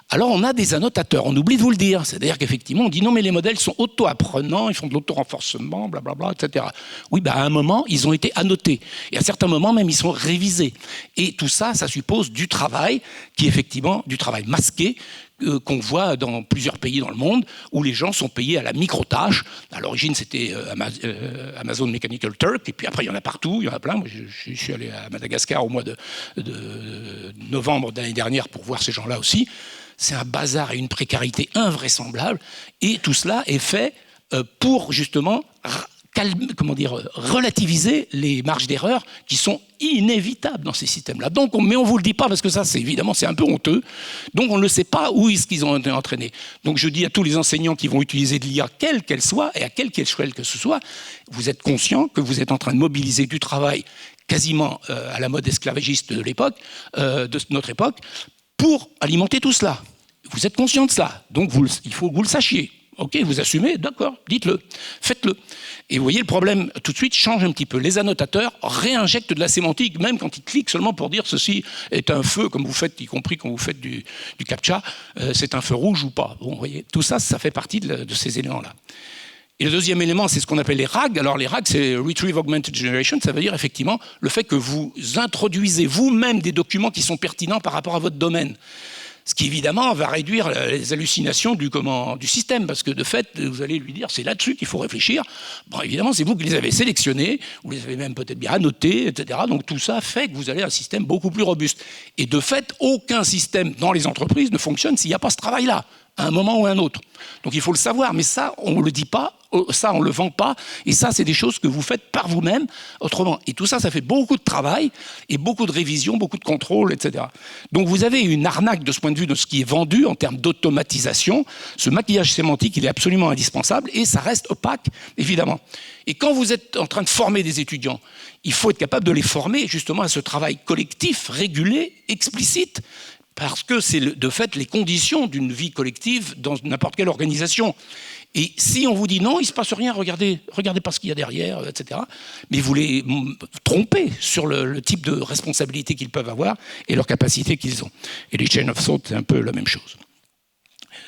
Alors, on a des annotateurs, on oublie de vous le dire. C'est-à-dire qu'effectivement, on dit non, mais les modèles sont auto-apprenants, ils font de l'auto-renforcement, blablabla, etc. Oui, à un moment, ils ont été annotés. Et à certains moments, même, ils sont révisés. Et tout ça, ça suppose du travail, qui est effectivement du travail masqué, qu'on voit dans plusieurs pays dans le monde, où les gens sont payés à la micro-tâche. À l'origine, c'était Amazon Mechanical Turk, et puis après, il y en a partout, il y en a plein. Moi, je suis allé à Madagascar au mois de novembre de l'année dernière pour voir ces gens-là aussi. C'est un bazar et une précarité invraisemblable, et tout cela est fait pour justement relativiser les marges d'erreur qui sont inévitables dans ces systèmes-là. Donc, mais on ne vous le dit pas parce que ça, évidemment, c'est un peu honteux. Donc, on ne sait pas où est-ce qu'ils ont été entraînés. Donc, je dis à tous les enseignants qui vont utiliser de l'IA, quelle qu'elle soit, et à quelle échelle que ce soit, vous êtes conscients que vous êtes en train de mobiliser du travail quasiment à la mode esclavagiste de l'époque, de notre époque, pour alimenter tout cela. Vous êtes conscient de cela. Donc, il faut que vous le sachiez. Ok, vous assumez, d'accord, dites-le, faites-le. Et vous voyez, le problème, tout de suite, change un petit peu. Les annotateurs réinjectent de la sémantique, même quand ils cliquent seulement pour dire ceci est un feu, comme vous faites, y compris quand vous faites du CAPTCHA, c'est un feu rouge ou pas. Bon, vous voyez, tout ça, ça fait partie de ces éléments-là. Et le deuxième élément, c'est ce qu'on appelle les RAG. Alors les RAG, c'est Retrieve Augmented Generation, ça veut dire effectivement le fait que vous introduisez vous-même des documents qui sont pertinents par rapport à votre domaine. Ce qui, évidemment, va réduire les hallucinations du système, parce que, de fait, vous allez lui dire, c'est là-dessus qu'il faut réfléchir. Bon, évidemment, c'est vous qui les avez sélectionnés, vous les avez même peut-être bien annotés, etc. Donc, tout ça fait que vous avez un système beaucoup plus robuste. Et de fait, aucun système dans les entreprises ne fonctionne s'il n'y a pas ce travail-là. à un moment ou à un autre. Donc il faut le savoir, mais ça, on ne le dit pas, ça, on ne le vend pas, et ça, c'est des choses que vous faites par vous-même, autrement. Et tout ça, ça fait beaucoup de travail, et beaucoup de révision, beaucoup de contrôle, etc. Donc vous avez une arnaque de ce point de vue de ce qui est vendu en termes d'automatisation. Ce maquillage sémantique, il est absolument indispensable, et ça reste opaque, évidemment. Et quand vous êtes en train de former des étudiants, il faut être capable de les former justement à ce travail collectif, régulé, explicite, parce que c'est de fait les conditions d'une vie collective dans n'importe quelle organisation. Et si on vous dit non, il ne se passe rien, regardez pas ce qu'il y a derrière, etc. Mais vous les trompez sur le type de responsabilité qu'ils peuvent avoir et leur capacité qu'ils ont. Et les chain of thought, c'est un peu la même chose.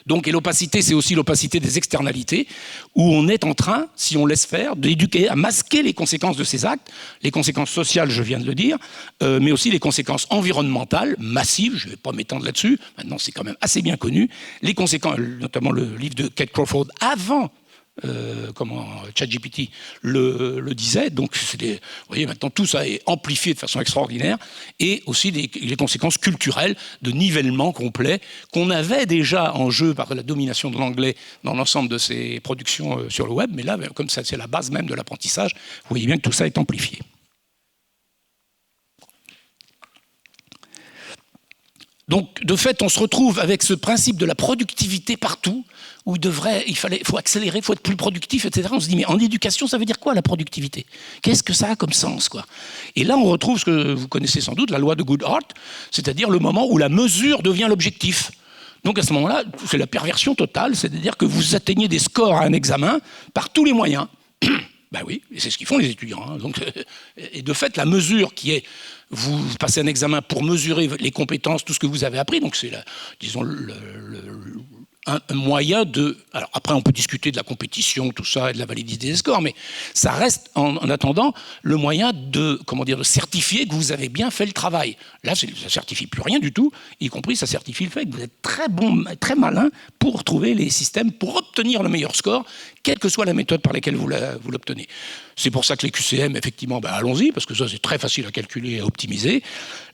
Donc, et l'opacité, c'est aussi l'opacité des externalités, où on est en train, si on laisse faire, d'éduquer, à masquer les conséquences de ces actes, les conséquences sociales, je viens de le dire, mais aussi les conséquences environnementales, massives, je ne vais pas m'étendre là-dessus, maintenant c'est quand même assez bien connu, les conséquences, notamment le livre de Kate Crawford, avant ChatGPT le disait, donc vous voyez maintenant tout ça est amplifié de façon extraordinaire, et aussi les conséquences culturelles de nivellement complet qu'on avait déjà en jeu par la domination de l'anglais dans l'ensemble de ces productions sur le web, mais là, comme ça c'est la base même de l'apprentissage, vous voyez bien que tout ça est amplifié. Donc, de fait, on se retrouve avec ce principe de la productivité partout, où il faut accélérer, il faut être plus productif, etc. On se dit, mais en éducation, ça veut dire quoi la productivité? Qu'est-ce que ça a comme sens, quoi? Et là, on retrouve ce que vous connaissez sans doute, la loi de Goodhart, c'est-à-dire le moment où la mesure devient l'objectif. Donc à ce moment-là, c'est la perversion totale, c'est-à-dire que vous atteignez des scores à un examen par tous les moyens. Ben oui, et c'est ce qu'ils font les étudiants. Hein. Donc, et de fait, la mesure qui est, vous passez un examen pour mesurer les compétences, tout ce que vous avez appris, donc c'est, disons, un moyen de... Alors après, on peut discuter de la compétition, tout ça, et de la validité des scores, mais ça reste, en attendant, le moyen de certifier que vous avez bien fait le travail. Là, ça ne certifie plus rien du tout, y compris ça certifie le fait que vous êtes très bon, très malin pour trouver les systèmes, pour obtenir le meilleur score, quelle que soit la méthode par laquelle vous l'obtenez. C'est pour ça que les QCM, effectivement, allons-y, parce que ça, c'est très facile à calculer et à optimiser.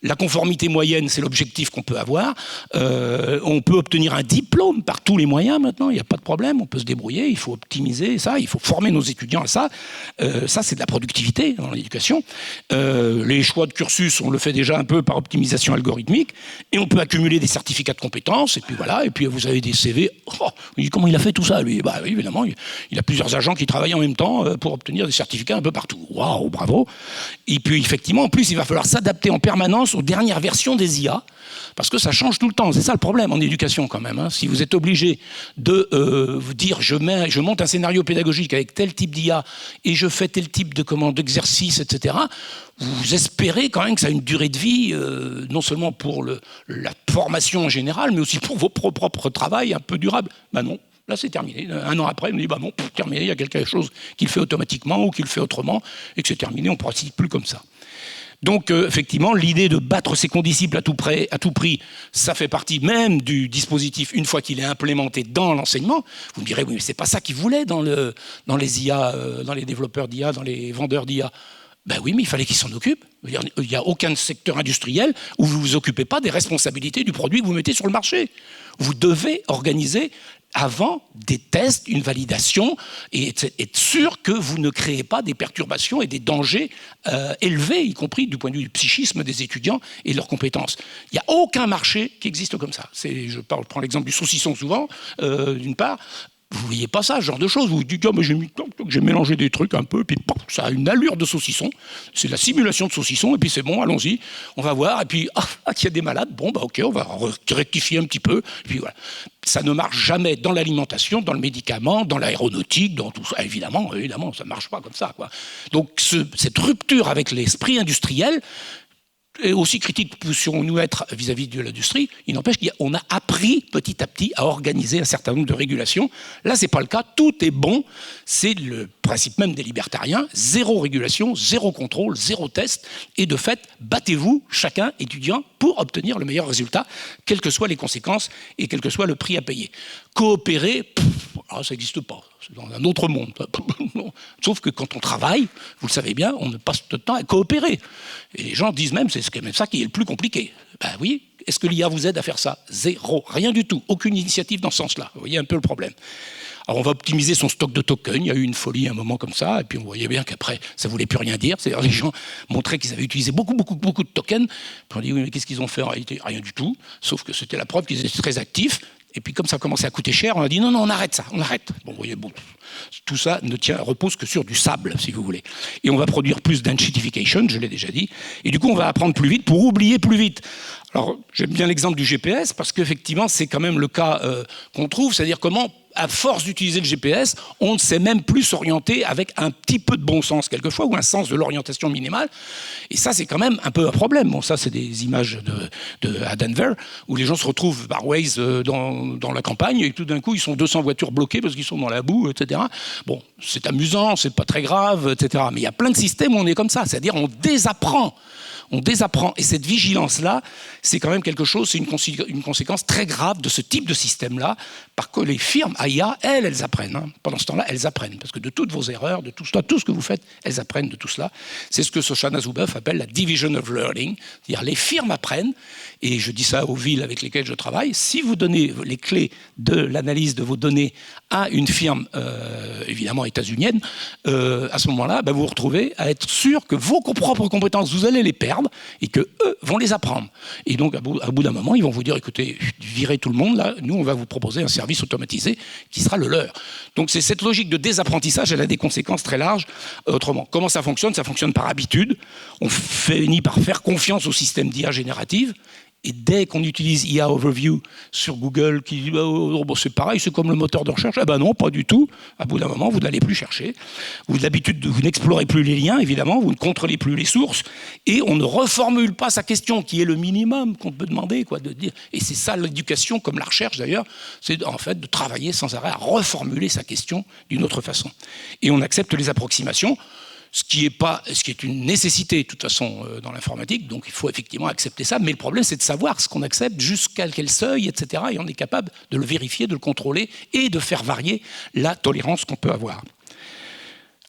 La conformité moyenne, c'est l'objectif qu'on peut avoir. On peut obtenir un diplôme par tous les moyens, maintenant, il n'y a pas de problème, on peut se débrouiller, il faut optimiser ça, il faut former nos étudiants à ça. Ça, c'est de la productivité dans l'éducation. Les choix de cursus, on le fait déjà un peu par optimisation algorithmique, et on peut accumuler des certificats de compétences, et puis voilà, et puis vous avez des CV. Oh, comment il a fait tout ça, lui? Oui, évidemment, il a plusieurs agents qui travaillent en même temps pour obtenir des certificats un peu partout. Waouh, bravo. Et puis effectivement, en plus, il va falloir s'adapter en permanence aux dernières versions des IA, parce que ça change tout le temps. C'est ça le problème en éducation quand même. Hein. Si vous êtes obligé de vous dire je monte un scénario pédagogique avec tel type d'IA et je fais tel type d'exercice, etc., vous espérez quand même que ça a une durée de vie, non seulement pour la formation en général, mais aussi pour votre propre travail un peu durable. Ben non. Là, c'est terminé. Un an après, on dit, non, terminé, il y a quelque chose qui le fait automatiquement ou qui le fait autrement, et que c'est terminé, on ne procède plus comme ça. Donc, effectivement, l'idée de battre ses condisciples à tout prix, ça fait partie même du dispositif une fois qu'il est implémenté dans l'enseignement. Vous me direz, oui, mais c'est pas ça qu'ils voulaient dans les IA, dans les développeurs d'IA, dans les vendeurs d'IA. Ben oui, mais il fallait qu'ils s'en occupent. Il n'y a aucun secteur industriel où vous ne vous occupez pas des responsabilités du produit que vous mettez sur le marché. Vous devez organiser avant des tests, une validation, et être sûr que vous ne créez pas des perturbations et des dangers élevés, y compris du point de vue du psychisme des étudiants et de leurs compétences. Il n'y a aucun marché qui existe comme ça. Je prends l'exemple du saucisson souvent, d'une part. Vous ne voyez pas ça, ce genre de choses. Vous vous dites, j'ai mélangé des trucs un peu, puis ça a une allure de saucisson. C'est la simulation de saucisson, et puis c'est bon, allons-y, on va voir. Et puis, qu'il y a des malades, ok, on va rectifier un petit peu. Et puis voilà. Ça ne marche jamais dans l'alimentation, dans le médicament, dans l'aéronautique, dans tout ça. Évidemment, ça ne marche pas comme ça, quoi. Donc, cette rupture avec l'esprit industriel, et aussi critique puissions-nous être vis-à-vis de l'industrie, il n'empêche qu'on a appris petit à petit à organiser un certain nombre de régulations. Là, ce n'est pas le cas. Tout est bon. C'est le principe même des libertariens. Zéro régulation, zéro contrôle, zéro test. Et de fait, battez-vous, chacun étudiant, pour obtenir le meilleur résultat, quelles que soient les conséquences et quel que soit le prix à payer. Coopérer, ça n'existe pas. C'est dans un autre monde. Sauf que quand on travaille, vous le savez bien, on ne passe de temps à coopérer. Et les gens disent même, c'est même ça qui est le plus compliqué. Ben oui, est-ce que l'IA vous aide à faire ça? Zéro, rien du tout, aucune initiative dans ce sens-là. Vous voyez un peu le problème. Alors on va optimiser son stock de tokens, il y a eu une folie à un moment comme ça, et puis on voyait bien qu'après, ça ne voulait plus rien dire. C'est-à-dire les gens montraient qu'ils avaient utilisé beaucoup de tokens, puis on dit, oui, mais qu'est-ce qu'ils ont fait en réalité? Rien du tout, sauf que c'était la preuve qu'ils étaient très actifs. Et puis comme ça commençait à coûter cher, on a dit non, on arrête ça, on arrête. Bon, vous voyez, tout ça repose que sur du sable, si vous voulez. Et on va produire plus d'enshittification, je l'ai déjà dit, et du coup on va apprendre plus vite pour oublier plus vite. Alors j'aime bien l'exemple du GPS, parce qu'effectivement c'est quand même le cas qu'on trouve, c'est-à-dire comment, à force d'utiliser le GPS, on ne sait même plus s'orienter avec un petit peu de bon sens quelquefois, ou un sens de l'orientation minimale. Et ça, c'est quand même un peu un problème. Bon, ça, c'est des images à Denver, où les gens se retrouvent par Waze dans la campagne, et tout d'un coup, ils sont 200 voitures bloquées parce qu'ils sont dans la boue, etc. Bon, c'est amusant, c'est pas très grave, etc. Mais il y a plein de systèmes où on est comme ça, c'est-à-dire on désapprend. On désapprend. Et cette vigilance-là, c'est quand même quelque chose, c'est une conséquence très grave de ce type de système-là, parce que les firmes IA, elles apprennent. Hein. Pendant ce temps-là, elles apprennent. Parce que de toutes vos erreurs, de tout cela, tout ce que vous faites, elles apprennent de tout cela. C'est ce que Shoshana Zuboff appelle la division of learning. C'est-à-dire les firmes apprennent, et je dis ça aux villes avec lesquelles je travaille, si vous donnez les clés de l'analyse de vos données à une firme, évidemment états-unienne, à ce moment-là, vous vous retrouvez à être sûr que vos propres compétences, vous allez les perdre, et qu'eux vont les apprendre. Et donc, à bout d'un moment, ils vont vous dire, écoutez, virez tout le monde, là, nous, on va vous proposer un service automatisé qui sera le leur. Donc, c'est cette logique de désapprentissage, elle a des conséquences très larges. Autrement, comment ça fonctionne? Ça fonctionne par habitude. On finit par faire confiance au système d'IA générative. Et dès qu'on utilise IA Overview sur Google, qui dit c'est pareil, c'est comme le moteur de recherche, non, pas du tout. À bout d'un moment, vous n'allez plus chercher. D'habitude, vous n'explorez plus les liens, évidemment, vous ne contrôlez plus les sources, et on ne reformule pas sa question, qui est le minimum qu'on peut demander, de dire. Et c'est ça l'éducation, comme la recherche d'ailleurs, c'est en fait de travailler sans arrêt à reformuler sa question d'une autre façon. Et on accepte les approximations. Ce qui est une nécessité, de toute façon, dans l'informatique. Donc, il faut effectivement accepter ça. Mais le problème, c'est de savoir ce qu'on accepte, jusqu'à quel seuil, etc. Et on est capable de le vérifier, de le contrôler et de faire varier la tolérance qu'on peut avoir.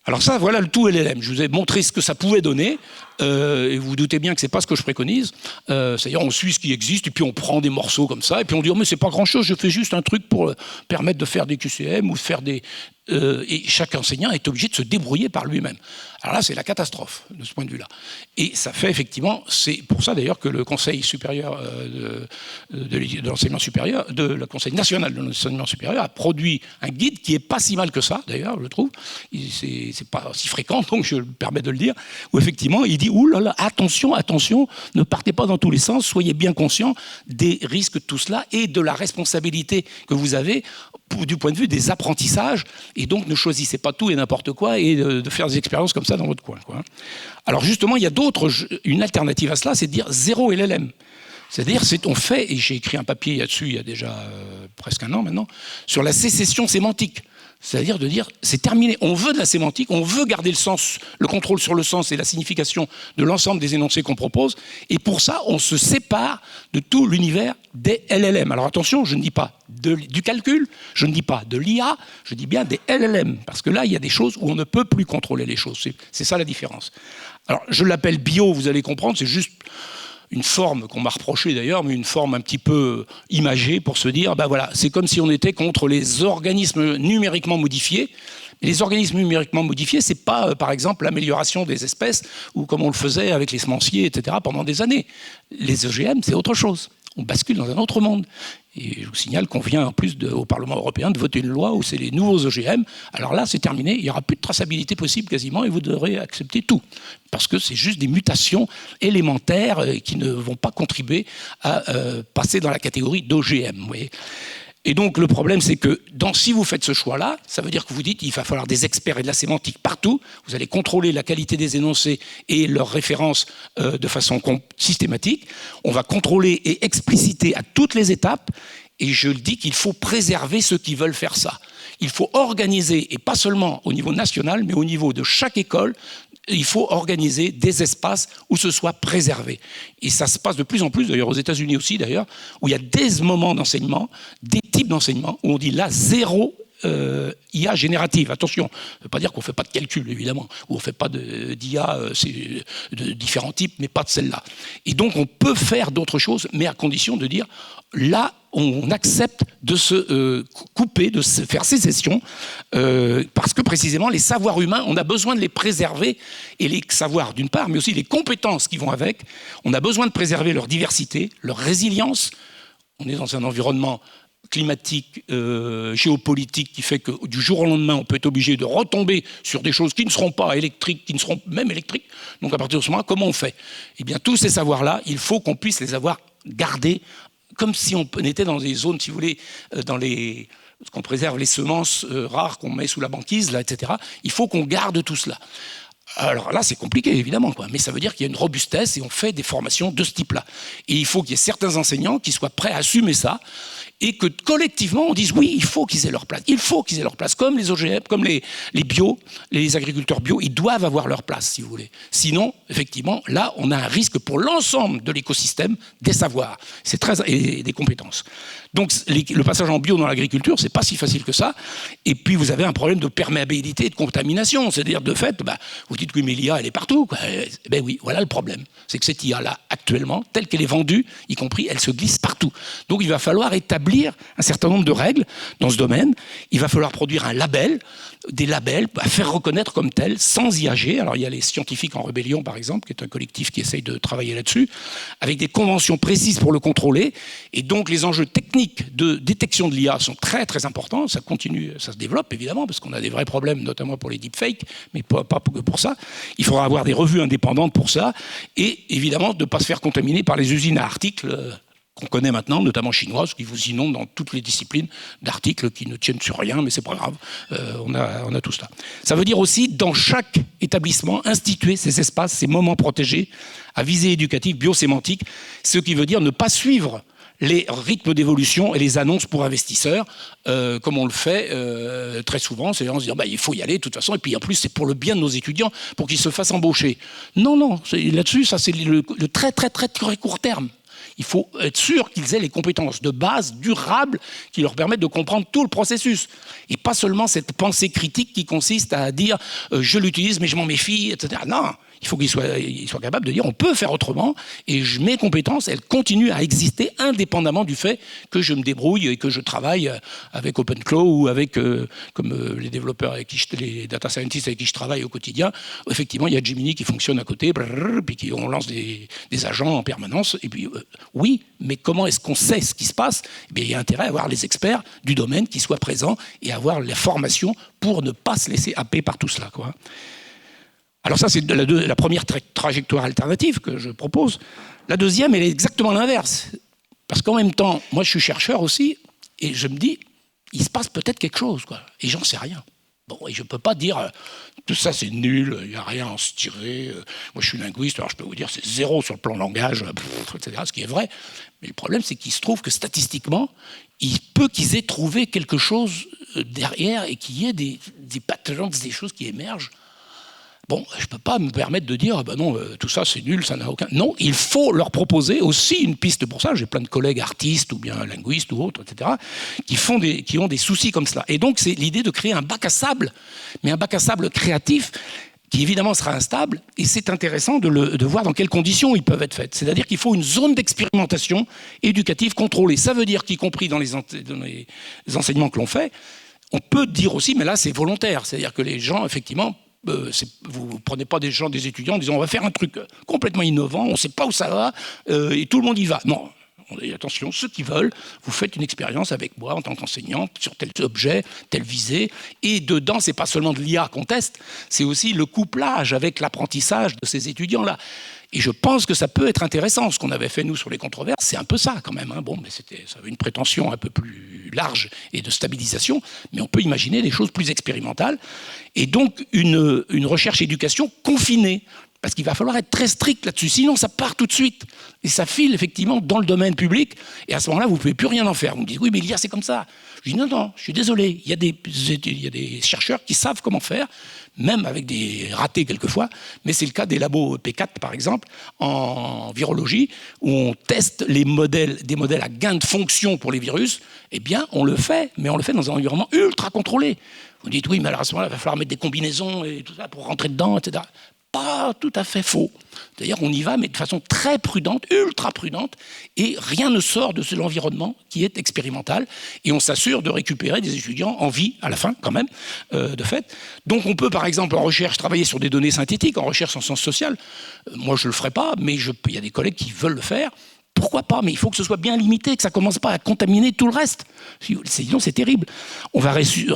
Alors ça, voilà le tout LLM. Je vous ai montré ce que ça pouvait donner. Et vous vous doutez bien que ce n'est pas ce que je préconise. C'est-à-dire, on suit ce qui existe, et puis on prend des morceaux comme ça, et puis on dit, mais c'est pas grand-chose, je fais juste un truc pour permettre de faire des QCM ou de faire des... et chaque enseignant est obligé de se débrouiller par lui-même. Alors là, c'est la catastrophe, de ce point de vue-là. Et ça fait effectivement, c'est pour ça d'ailleurs que le Conseil supérieur de l'enseignement supérieur, le Conseil national de l'enseignement supérieur a produit un guide qui est pas si mal que ça, d'ailleurs, je trouve. C'est pas si fréquent, donc je me permets de le dire, où effectivement, il dit, ouh là là, attention, ne partez pas dans tous les sens, soyez bien conscients des risques de tout cela et de la responsabilité que vous avez du point de vue des apprentissages, et donc ne choisissez pas tout et n'importe quoi et de faire des expériences comme ça dans votre coin. Alors justement, il y a une alternative à cela, c'est de dire zéro LLM. C'est-à-dire, on fait, et j'ai écrit un papier là-dessus il y a déjà presque un an maintenant, sur la sécession sémantique. C'est-à-dire de dire, c'est terminé, on veut de la sémantique, on veut garder le sens, le contrôle sur le sens et la signification de l'ensemble des énoncés qu'on propose, et pour ça, on se sépare de tout l'univers des LLM. Alors attention, je ne dis pas du calcul, je ne dis pas de l'IA, je dis bien des LLM, parce que là, il y a des choses où on ne peut plus contrôler les choses. C'est ça la différence. Alors, je l'appelle bio, vous allez comprendre, c'est juste une forme qu'on m'a reprochée d'ailleurs, mais une forme un petit peu imagée pour se dire, voilà, c'est comme si on était contre les organismes numériquement modifiés. Et les organismes numériquement modifiés, c'est pas, par exemple, l'amélioration des espèces, ou comme on le faisait avec les semenciers, etc., pendant des années. Les OGM, c'est autre chose. On bascule dans un autre monde. Et je vous signale qu'on vient en plus au Parlement européen de voter une loi où c'est les nouveaux OGM. Alors là, c'est terminé, il n'y aura plus de traçabilité possible quasiment et vous devrez accepter tout. Parce que c'est juste des mutations élémentaires qui ne vont pas contribuer à passer dans la catégorie d'OGM. Vous voyez. Et donc le problème, c'est que si vous faites ce choix-là, ça veut dire que vous dites qu'il va falloir des experts et de la sémantique partout, vous allez contrôler la qualité des énoncés et leurs références de façon systématique, on va contrôler et expliciter à toutes les étapes, et je le dis qu'il faut préserver ceux qui veulent faire ça. Il faut organiser, et pas seulement au niveau national, mais au niveau de chaque école, il faut organiser des espaces où ce soit préservé. Et ça se passe de plus en plus, d'ailleurs aux États-Unis aussi, d'ailleurs, où il y a des moments d'enseignement, des types d'enseignement, où on dit là, zéro IA générative. Attention, ça ne veut pas dire qu'on ne fait pas de calcul, évidemment, ou on ne fait pas d'IA de différents types, mais pas de celle-là. Et donc, on peut faire d'autres choses, mais à condition de dire, là, on accepte de se couper, de se faire sécession, parce que précisément, les savoirs humains, on a besoin de les préserver, et les savoirs d'une part, mais aussi les compétences qui vont avec. On a besoin de préserver leur diversité, leur résilience. On est dans un environnement climatique, géopolitique, qui fait que du jour au lendemain, on peut être obligé de retomber sur des choses qui ne seront pas électriques, qui ne seront même électriques. Donc à partir de ce moment, comment on fait? Eh bien, tous ces savoirs-là, il faut qu'on puisse les avoir gardés, comme si on était dans des zones, si vous voulez, ce qu'on préserve les semences rares qu'on met sous la banquise, là, etc. Il faut qu'on garde tout cela. Alors là, c'est compliqué, évidemment, quoi. Mais ça veut dire qu'il y a une robustesse et on fait des formations de ce type-là. Et il faut qu'il y ait certains enseignants qui soient prêts à assumer ça et que collectivement, on dise oui, il faut qu'ils aient leur place. Il faut qu'ils aient leur place. Comme les OGM, comme les bio, les agriculteurs bio, ils doivent avoir leur place, si vous voulez. Sinon, effectivement, là, on a un risque pour l'ensemble de l'écosystème des savoirs et des compétences. Donc, le passage en bio dans l'agriculture, c'est pas si facile que ça. Et puis, vous avez un problème de perméabilité et de contamination. C'est-à-dire, de fait, vous dites, oui, mais l'IA, elle est partout, quoi. Ben oui, voilà le problème. C'est que cette IA-là, actuellement, telle qu'elle est vendue, y compris, elle se glisse partout. Donc, il va falloir établir un certain nombre de règles dans ce domaine. Il va falloir produire un label, des labels, à faire reconnaître comme tels, sans IAG. Alors, il y a les scientifiques en rébellion, par exemple, qui est un collectif qui essaye de travailler là-dessus, avec des conventions précises pour le contrôler. Et donc, les enjeux techniques de détection de l'IA sont très très importants, ça continue, ça se développe évidemment, parce qu'on a des vrais problèmes, notamment pour les deepfakes, mais pas que pour ça. Il faudra avoir des revues indépendantes pour ça, et évidemment de ne pas se faire contaminer par les usines à articles qu'on connaît maintenant, notamment chinoises, qui vous inondent dans toutes les disciplines d'articles qui ne tiennent sur rien, mais c'est pas grave, on a tout cela. Ça veut dire aussi, dans chaque établissement, instituer ces espaces, ces moments protégés, à visée éducative, biosémantique, ce qui veut dire ne pas suivre les rythmes d'évolution et les annonces pour investisseurs, comme on le fait très souvent, c'est en se disant il faut y aller de toute façon, et puis en plus c'est pour le bien de nos étudiants, pour qu'ils se fassent embaucher. Non, là-dessus, ça c'est le très très très très court terme. Il faut être sûr qu'ils aient les compétences de base durables qui leur permettent de comprendre tout le processus. Et pas seulement cette pensée critique qui consiste à dire je l'utilise mais je m'en méfie, etc. Non, il faut qu'ils soient capables de dire on peut faire autrement et mes compétences, elles continuent à exister indépendamment du fait que je me débrouille et que je travaille avec OpenClaw ou avec, comme les développeurs, les data scientists avec qui je travaille au quotidien. Effectivement, il y a Gemini qui fonctionne à côté, puis on lance des agents en permanence. Et puis, oui, mais comment est-ce qu'on sait ce qui se passe? Eh bien, il y a intérêt à avoir les experts du domaine qui soient présents et avoir la formation pour ne pas se laisser happer par tout cela, quoi. Alors ça, c'est la première trajectoire alternative que je propose. La deuxième, elle est exactement l'inverse. Parce qu'en même temps, moi, je suis chercheur aussi, et je me dis, il se passe peut-être quelque chose, quoi. Et j'en sais rien. Bon, et je ne peux pas dire, tout ça, c'est nul, il n'y a rien à en se tirer. Moi, je suis linguiste, alors je peux vous dire, c'est zéro sur le plan langage, etc., ce qui est vrai. Mais le problème, c'est qu'il se trouve que statistiquement, il peut qu'ils aient trouvé quelque chose derrière et qu'il y ait des patterns, des choses qui émergent. Bon, je ne peux pas me permettre de dire non, tout ça c'est nul, ça n'a aucun... Non, il faut leur proposer aussi une piste pour ça. J'ai plein de collègues artistes ou bien linguistes ou autres, etc., qui ont des soucis comme cela. Et donc, c'est l'idée de créer un bac à sable, mais un bac à sable créatif qui évidemment sera instable. Et c'est intéressant de voir dans quelles conditions ils peuvent être faits. C'est-à-dire qu'il faut une zone d'expérimentation éducative contrôlée. Ça veut dire qu'y compris dans les enseignements que l'on fait, on peut dire aussi, mais là c'est volontaire. C'est-à-dire que les gens, effectivement, vous ne prenez pas des étudiants en disant on va faire un truc complètement innovant, on ne sait pas où ça va, et tout le monde y va. Non, attention, ceux qui veulent, vous faites une expérience avec moi en tant qu'enseignant sur tel objet, telle visée, et dedans, ce n'est pas seulement de l'IA qu'on teste, c'est aussi le couplage avec l'apprentissage de ces étudiants-là. Et je pense que ça peut être intéressant. Ce qu'on avait fait, nous, sur les controverses, c'est un peu ça, quand même. Bon, mais ça avait une prétention un peu plus large et de stabilisation, mais on peut imaginer des choses plus expérimentales. Et donc, une recherche-éducation confinée. parce qu'il va falloir être très strict là-dessus, sinon ça part tout de suite. Et ça file effectivement dans le domaine public, et à ce moment-là, vous ne pouvez plus rien en faire. Vous me dites, oui, mais l'IA, c'est comme ça. Je dis, non, je suis désolé, il y a des chercheurs qui savent comment faire, même avec des ratés quelquefois, mais c'est le cas des labos P4, par exemple, en virologie, où on teste des modèles à gain de fonction pour les virus. Eh bien, on le fait, mais on le fait dans un environnement ultra contrôlé. Vous dites, oui, mais alors à ce moment-là, il va falloir mettre des combinaisons et tout ça pour rentrer dedans, etc. Pas tout à fait faux. D'ailleurs, on y va, mais de façon très prudente, ultra prudente, et rien ne sort de l'environnement qui est expérimental, et on s'assure de récupérer des étudiants en vie, à la fin, quand même, de fait. Donc on peut, par exemple, en recherche, travailler sur des données synthétiques, en recherche en sciences sociales. Moi, je ne le ferai pas, mais il y a des collègues qui veulent le faire. Pourquoi pas? Mais il faut que ce soit bien limité, que ça ne commence pas à contaminer tout le reste. Sinon, c'est terrible. On va,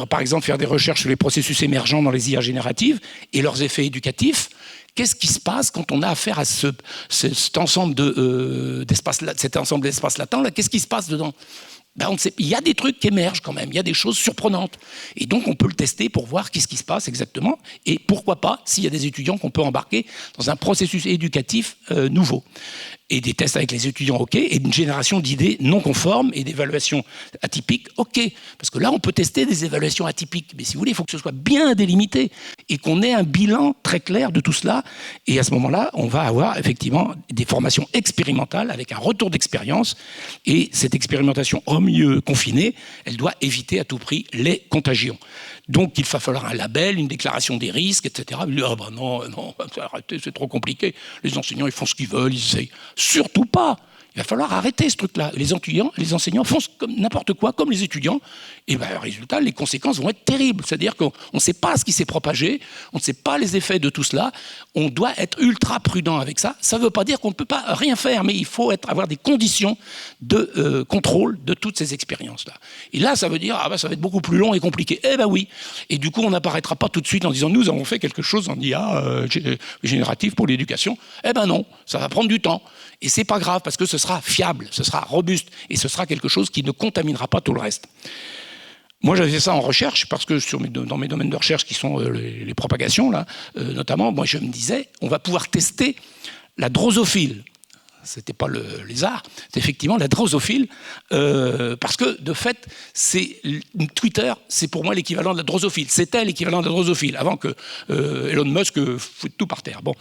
par exemple, faire des recherches sur les processus émergents dans les IA génératives et leurs effets éducatifs. Qu'est-ce qui se passe quand on a affaire à cet ensemble d'espaces latents là? Qu'est-ce qui se passe dedans? On sait, il y a des trucs qui émergent quand même, il y a des choses surprenantes. Et donc, on peut le tester pour voir qu'est-ce qui se passe exactement. Et pourquoi pas, s'il y a des étudiants qu'on peut embarquer dans un processus éducatif nouveau. Et des tests avec les étudiants, OK, et une génération d'idées non conformes et d'évaluations atypiques, OK. Parce que là, on peut tester des évaluations atypiques. Mais si vous voulez, il faut que ce soit bien délimité et qu'on ait un bilan très clair de tout cela. Et à ce moment-là, on va avoir effectivement des formations expérimentales avec un retour d'expérience. Et cette expérimentation en milieu confiné, elle doit éviter à tout prix les contagions. Donc, il va falloir un label, une déclaration des risques, etc. Non, arrêtez, c'est trop compliqué. Les enseignants, ils font ce qu'ils veulent, ils essayent. Surtout pas. Il va falloir arrêter ce truc-là. Les enseignants font comme n'importe quoi, comme les étudiants. Et résultat, les conséquences vont être terribles. C'est-à-dire qu'on ne sait pas ce qui s'est propagé, on ne sait pas les effets de tout cela. On doit être ultra prudent avec ça. Ça ne veut pas dire qu'on ne peut pas rien faire, mais il faut avoir des conditions de contrôle de toutes ces expériences-là. Et là, ça veut dire, ça va être beaucoup plus long et compliqué. Eh bien oui. Et du coup, on n'apparaîtra pas tout de suite en disant, nous avons fait quelque chose en IA générative pour l'éducation. Eh bien non, ça va prendre du temps. Et c'est pas grave, parce que ce sera fiable, ce sera robuste, et ce sera quelque chose qui ne contaminera pas tout le reste. Moi, j'avais fait ça en recherche, parce que dans mes domaines de recherche, qui sont les propagations, là, notamment, moi, je me disais, on va pouvoir tester la drosophile. C'était pas le lézard, c'est effectivement la drosophile, parce que de fait, Twitter, c'est pour moi l'équivalent de la drosophile. C'était l'équivalent de la drosophile, avant que Elon Musk foute tout par terre. Bon.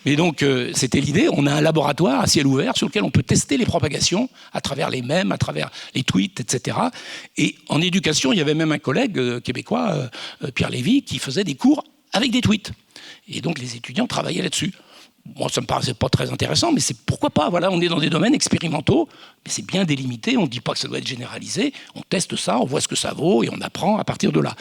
Mais donc, c'était l'idée, on a un laboratoire à ciel ouvert sur lequel on peut tester les propagations à travers les mèmes, à travers les tweets, etc. Et en éducation, il y avait même un collègue québécois, Pierre Lévy, qui faisait des cours avec des tweets. Et donc, les étudiants travaillaient là-dessus. Moi, ça me paraissait pas très intéressant, mais c'est pourquoi pas. Voilà, on est dans des domaines expérimentaux, mais c'est bien délimité. On ne dit pas que ça doit être généralisé. On teste ça, on voit ce que ça vaut et on apprend à partir de là.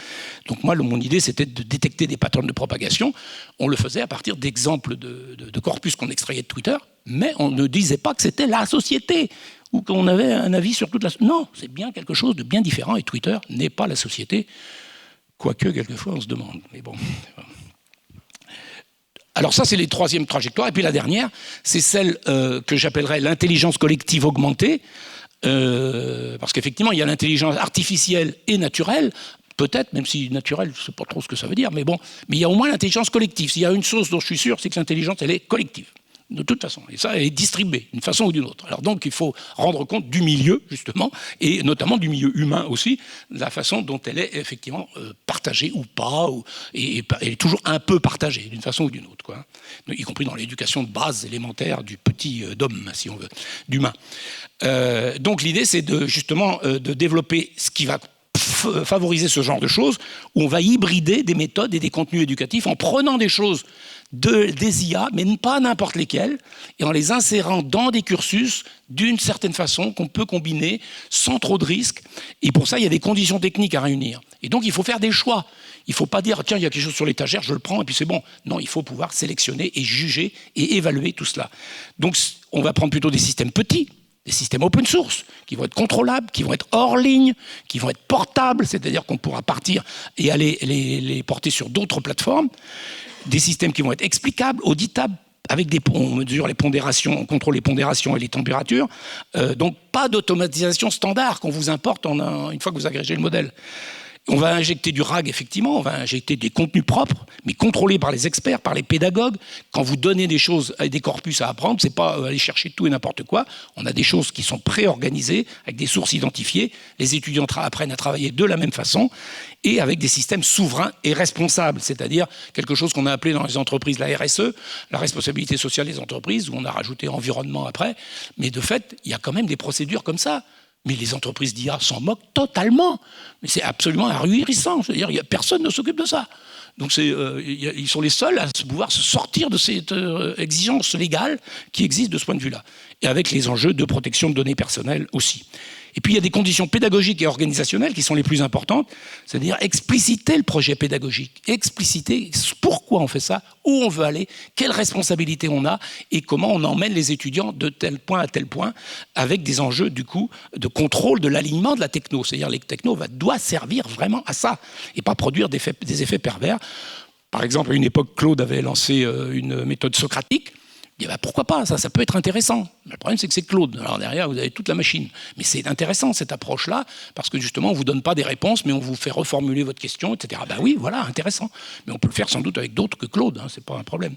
Donc moi, mon idée, c'était de détecter des patterns de propagation. On le faisait à partir d'exemples de corpus qu'on extrayait de Twitter, mais on ne disait pas que c'était la société ou qu'on avait un avis sur toute la société. Non, c'est bien quelque chose de bien différent et Twitter n'est pas la société, quoique quelquefois on se demande. Mais bon. Alors ça, c'est les troisièmes trajectoires. Et puis la dernière, c'est celle que j'appellerais l'intelligence collective augmentée. Parce qu'effectivement, il y a l'intelligence artificielle et naturelle. Peut-être, même si naturelle, je ne sais pas trop ce que ça veut dire. Mais bon, mais il y a au moins l'intelligence collective. S'il y a une chose dont je suis sûr, c'est que l'intelligence, elle est collective. De toute façon. Et ça, elle est distribuée d'une façon ou d'une autre. Alors donc, il faut rendre compte du milieu, justement, et notamment du milieu humain aussi, de la façon dont elle est effectivement partagée ou pas, et elle est toujours un peu partagée, d'une façon ou d'une autre, quoi. Y compris dans l'éducation de base élémentaire du petit d'homme, si on veut, d'humain. Donc l'idée, c'est justement de développer ce qui va favoriser ce genre de choses, où on va hybrider des méthodes et des contenus éducatifs en prenant des choses des IA, mais pas n'importe lesquelles, et en les insérant dans des cursus d'une certaine façon qu'on peut combiner sans trop de risques. Et pour ça, il y a des conditions techniques à réunir. Et donc, il faut faire des choix. Il ne faut pas dire, tiens, il y a quelque chose sur l'étagère, je le prends, et puis c'est bon. Non, il faut pouvoir sélectionner et juger et évaluer tout cela. Donc, on va prendre plutôt des systèmes petits, des systèmes open source, qui vont être contrôlables, qui vont être hors ligne, qui vont être portables, c'est-à-dire qu'on pourra partir et aller les porter sur d'autres plateformes. Des systèmes qui vont être explicables, auditables, avec on mesure les pondérations, on contrôle les pondérations et les températures. Donc pas d'automatisation standard qu'on vous importe une fois que vous agrégez le modèle. On va injecter du RAG, effectivement, on va injecter des contenus propres, mais contrôlés par les experts, par les pédagogues. Quand vous donnez des choses, des corpus à apprendre, c'est pas aller chercher tout et n'importe quoi. On a des choses qui sont pré-organisées, avec des sources identifiées. Les étudiants apprennent à travailler de la même façon et avec des systèmes souverains et responsables, c'est-à-dire quelque chose qu'on a appelé dans les entreprises la RSE, la responsabilité sociale des entreprises, où on a rajouté environnement après. Mais de fait, il y a quand même des procédures comme ça. Mais les entreprises d'IA s'en moquent totalement. Mais c'est absolument ahurissant. C'est-à-dire, personne ne s'occupe de ça. Donc ils sont les seuls à pouvoir se sortir de cette exigence légale qui existe de ce point de vue-là. Et avec les enjeux de protection de données personnelles aussi. Et puis il y a des conditions pédagogiques et organisationnelles qui sont les plus importantes, c'est-à-dire expliciter le projet pédagogique, expliciter pourquoi on fait ça, où on veut aller, quelles responsabilités on a et comment on emmène les étudiants de tel point à tel point avec des enjeux du coup de contrôle de l'alignement de la techno. C'est-à-dire les techno doit servir vraiment à ça et pas produire des effets pervers. Par exemple, à une époque, Claude avait lancé une méthode socratique. Il dit, pourquoi pas, ça peut être intéressant. Le problème, c'est que c'est Claude. Alors derrière, vous avez toute la machine. Mais c'est intéressant, cette approche-là, parce que justement, on ne vous donne pas des réponses, mais on vous fait reformuler votre question, etc. Ben oui, voilà, intéressant. Mais on peut le faire sans doute avec d'autres que Claude, hein, c'est pas un problème.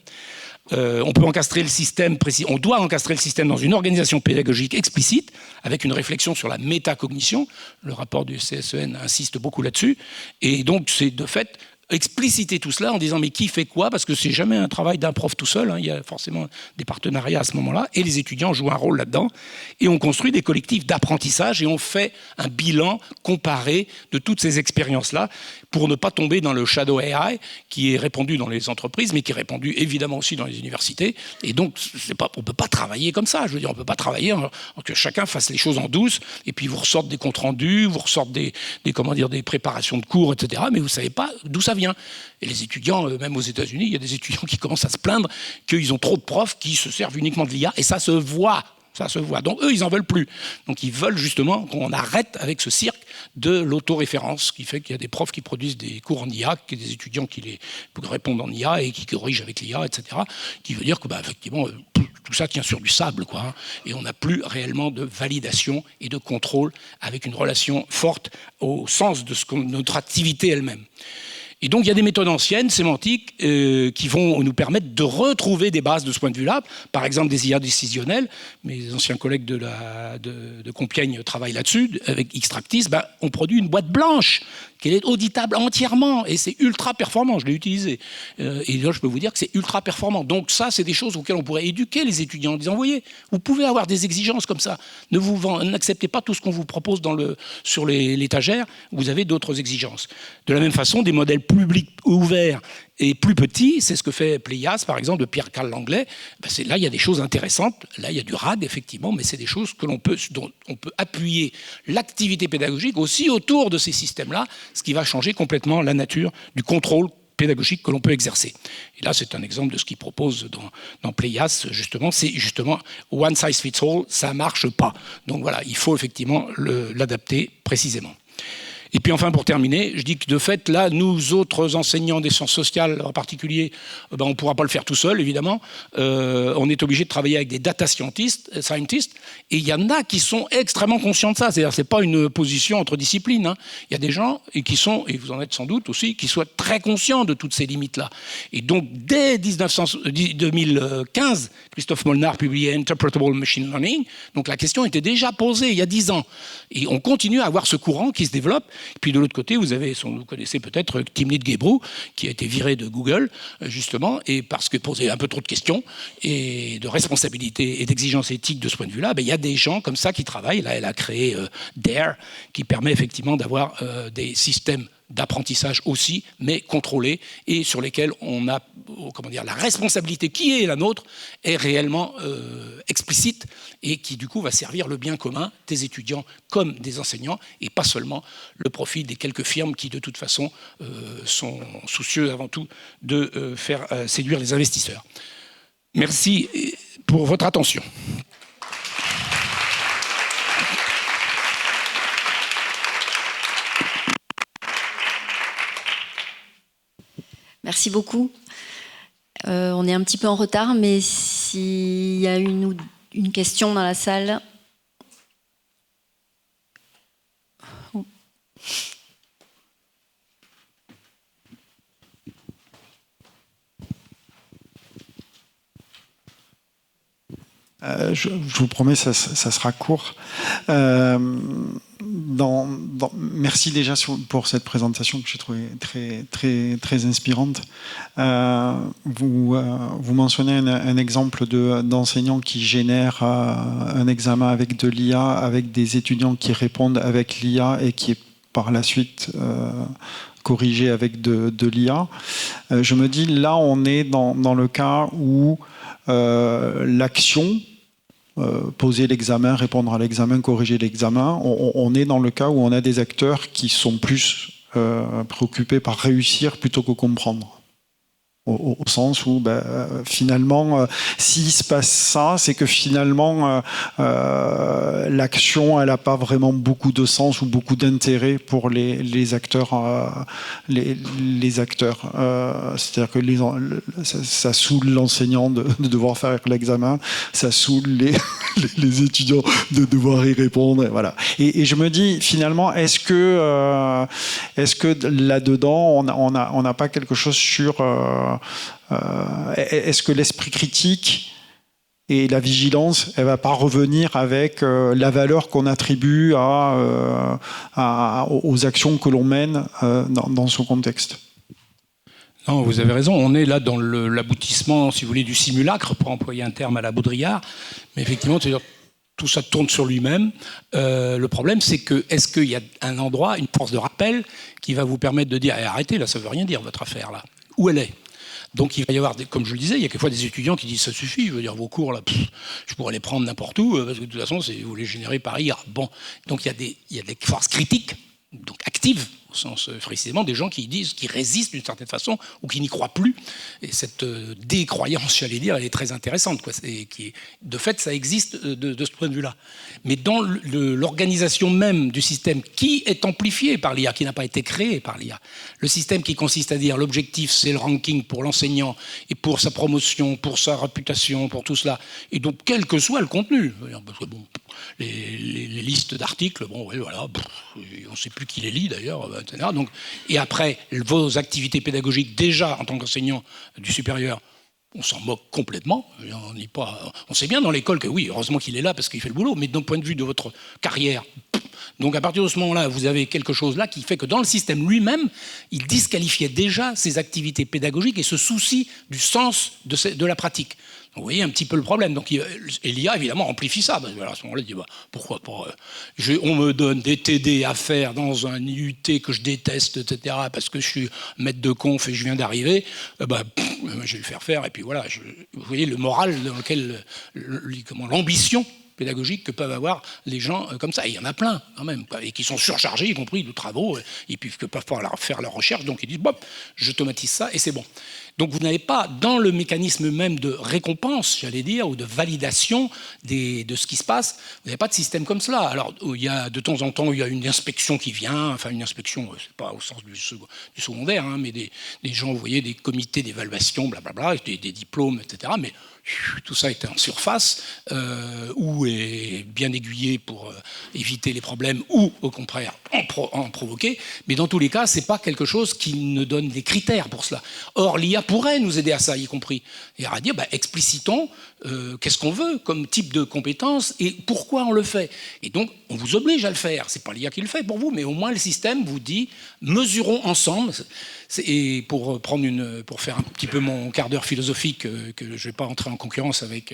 On peut encastrer le système précis. On doit encastrer le système dans une organisation pédagogique explicite, avec une réflexion sur la métacognition. Le rapport du CSEN insiste beaucoup là-dessus. Et donc, c'est de fait expliciter tout cela en disant mais qui fait quoi, parce que c'est jamais un travail d'un prof tout seul, hein, il y a forcément des partenariats à ce moment-là, et les étudiants jouent un rôle là-dedans, et on construit des collectifs d'apprentissage et on fait un bilan comparé de toutes ces expériences-là pour ne pas tomber dans le shadow AI qui est répandu dans les entreprises, mais qui est répandu évidemment aussi dans les universités, et donc on ne peut pas travailler comme ça, je veux dire, on ne peut pas travailler que chacun fasse les choses en douce, et puis vous ressortent des comptes rendus, vous ressortent des préparations de cours, etc., mais vous ne savez pas d'où ça vient. Et les étudiants, même aux États-Unis, il y a des étudiants qui commencent à se plaindre qu'ils ont trop de profs qui se servent uniquement de l'IA, et ça se voit. Ça se voit. Donc eux, ils n'en veulent plus. Donc ils veulent justement qu'on arrête avec ce cirque de l'autoréférence, qui fait qu'il y a des profs qui produisent des cours en IA, qu'il y a des étudiants qui les répondent en IA et qui corrigent avec l'IA, etc. Qui veut dire que, effectivement, tout ça tient sur du sable, quoi. Hein, et on n'a plus réellement de validation et de contrôle avec une relation forte au sens de notre activité elle-même. Et donc, il y a des méthodes anciennes, sémantiques, qui vont nous permettre de retrouver des bases de ce point de vue-là. Par exemple, des IA décisionnelles. Mes anciens collègues de Compiègne travaillent là-dessus. Avec Xtractis, on produit une boîte blanche qui est auditable entièrement. Et c'est ultra performant, je l'ai utilisé. Et là, je peux vous dire que c'est ultra performant. Donc ça, c'est des choses auxquelles on pourrait éduquer les étudiants en disant, voyez, vous pouvez avoir des exigences comme ça. N'acceptez pas tout ce qu'on vous propose sur l'étagère. Vous avez d'autres exigences. De la même façon, des modèles publics ouverts et plus petits, c'est ce que fait Pléias, par exemple, de Pierre-Carl Langlais. Là, il y a des choses intéressantes. Là, il y a du RAG, effectivement, mais c'est des choses dont on peut appuyer l'activité pédagogique aussi autour de ces systèmes-là, ce qui va changer complètement la nature du contrôle pédagogique que l'on peut exercer. Et là, c'est un exemple de ce qu'il propose dans Pléias, justement. C'est justement one size fits all, ça ne marche pas. Donc voilà, il faut effectivement l'adapter précisément. Et puis enfin, pour terminer, je dis que de fait, là, nous autres enseignants des sciences sociales en particulier, on ne pourra pas le faire tout seul, évidemment. On est obligé de travailler avec des data scientists, et il y en a qui sont extrêmement conscients de ça. C'est-à-dire, ce n'est pas une position entre disciplines. Hein. Il y a des gens qui sont, et vous en êtes sans doute aussi, qui soient très conscients de toutes ces limites-là. Et donc, dès 2015, Christophe Molnar publiait Interpretable Machine Learning. Donc la question était déjà posée il y a 10 ans. Et on continue à avoir ce courant qui se développe. Et puis de l'autre côté, vous connaissez peut-être Timnit Gebru, qui a été viré de Google, justement, et parce qu'il posait un peu trop de questions, et de responsabilité et d'exigence éthique de ce point de vue-là, il y a des gens comme ça qui travaillent. Là, elle a créé DARE, qui permet effectivement d'avoir des systèmes d'apprentissage aussi, mais contrôlés, et sur lesquels on a, la responsabilité qui est la nôtre est réellement explicite, et qui du coup va servir le bien commun des étudiants comme des enseignants, et pas seulement le profit des quelques firmes qui de toute façon sont soucieux avant tout de faire séduire les investisseurs. Merci pour votre attention. Merci beaucoup. On est un petit peu en retard, mais s'il y a une question dans la salle. Je vous promets, ça sera court. Merci déjà pour cette présentation que j'ai trouvée très inspirante. Vous mentionnez un exemple d'enseignant qui génère un examen avec de l'IA, avec des étudiants qui répondent avec l'IA et qui est par la suite corrigé avec de l'IA. Je me dis, là, on est dans le cas où l'action, poser l'examen, répondre à l'examen, corriger l'examen, on est dans le cas où on a des acteurs qui sont plus préoccupés par réussir plutôt que comprendre. Au sens où finalement, s'il se passe ça, c'est que finalement l'action, elle n'a pas vraiment beaucoup de sens ou beaucoup d'intérêt pour les acteurs. Les acteurs, c'est-à-dire que ça saoule l'enseignant de devoir faire l'examen, ça saoule les étudiants de devoir y répondre. Voilà. Et je me dis finalement, est-ce que là-dedans, on n'a pas quelque chose sur est-ce que l'esprit critique et la vigilance, elle ne va pas revenir avec la valeur qu'on attribue aux actions que l'on mène dans ce contexte? Non, vous avez raison, on est là dans l'aboutissement, si vous voulez, du simulacre, pour employer un terme à la Baudrillard, mais effectivement, c'est-à-dire tout ça tourne sur lui-même. Le problème, c'est que est-ce qu'il y a un endroit, une force de rappel qui va vous permettre de dire arrêtez, là, ça ne veut rien dire, votre affaire, là. Où elle est? Donc il va y avoir, comme je le disais, il y a quelquefois des étudiants qui disent ça suffit, je veux dire vos cours là, je pourrais les prendre n'importe où parce que de toute façon vous les générez par IA. Bon, donc il y a des forces critiques, donc actives au sens précisément des gens qui disent, qui résistent d'une certaine façon ou qui n'y croient plus. Et cette décroyance, j'allais dire, elle est très intéressante, quoi. De fait, ça existe de ce point de vue-là. Mais dans l'organisation même du système qui est amplifié par l'IA, qui n'a pas été créé par l'IA, le système qui consiste à dire l'objectif, c'est le ranking pour l'enseignant et pour sa promotion, pour sa réputation, pour tout cela, et donc quel que soit le contenu. Parce que bon, les listes d'articles, bon, ouais, voilà, on ne sait plus qui les lit d'ailleurs, etc. Donc, et après, vos activités pédagogiques, déjà en tant qu'enseignant du supérieur, on s'en moque complètement. On sait bien dans l'école que oui, heureusement qu'il est là parce qu'il fait le boulot, mais d'un point de vue de votre carrière. Donc à partir de ce moment-là, vous avez quelque chose là qui fait que dans le système lui-même, il disqualifiait déjà ses activités pédagogiques et ce souci du sens de la pratique. Vous voyez un petit peu le problème. Donc, l'IA, évidemment, amplifie ça. Alors, à ce moment-là, il dit pourquoi pas on me donne des TD à faire dans un IUT que je déteste, etc., parce que je suis maître de conf et je viens d'arriver. Je vais le faire. Et puis voilà, vous voyez le moral dans lequel, l'ambition pédagogique que peuvent avoir les gens comme ça. Et il y en a plein, quand même, et qui sont surchargés, y compris de travaux, et puis que peuvent pas faire leur recherche. Donc, ils disent j'automatise ça et c'est bon. Donc vous n'avez pas, dans le mécanisme même de récompense, j'allais dire, ou de validation de ce qui se passe, vous n'avez pas de système comme cela. Alors, il y a, de temps en temps, il y a une inspection qui vient, enfin une inspection, c'est pas au sens du secondaire, hein, mais des gens, vous voyez, des comités d'évaluation, blablabla, des diplômes, etc. Mais tout ça est en surface, ou est bien aiguillé pour éviter les problèmes, ou au contraire en provoquer. Mais dans tous les cas, c'est pas quelque chose qui ne donne des critères pour cela. Or, l'IA pourrait nous aider à ça, y compris. Et à dire, explicitons qu'est-ce qu'on veut comme type de compétence et pourquoi on le fait. Et donc, on vous oblige à le faire. C'est pas l'IA qui le fait pour vous, mais au moins le système vous dit, mesurons ensemble. Et pour faire un petit peu mon quart d'heure philosophique, que je ne vais pas entrer en concurrence avec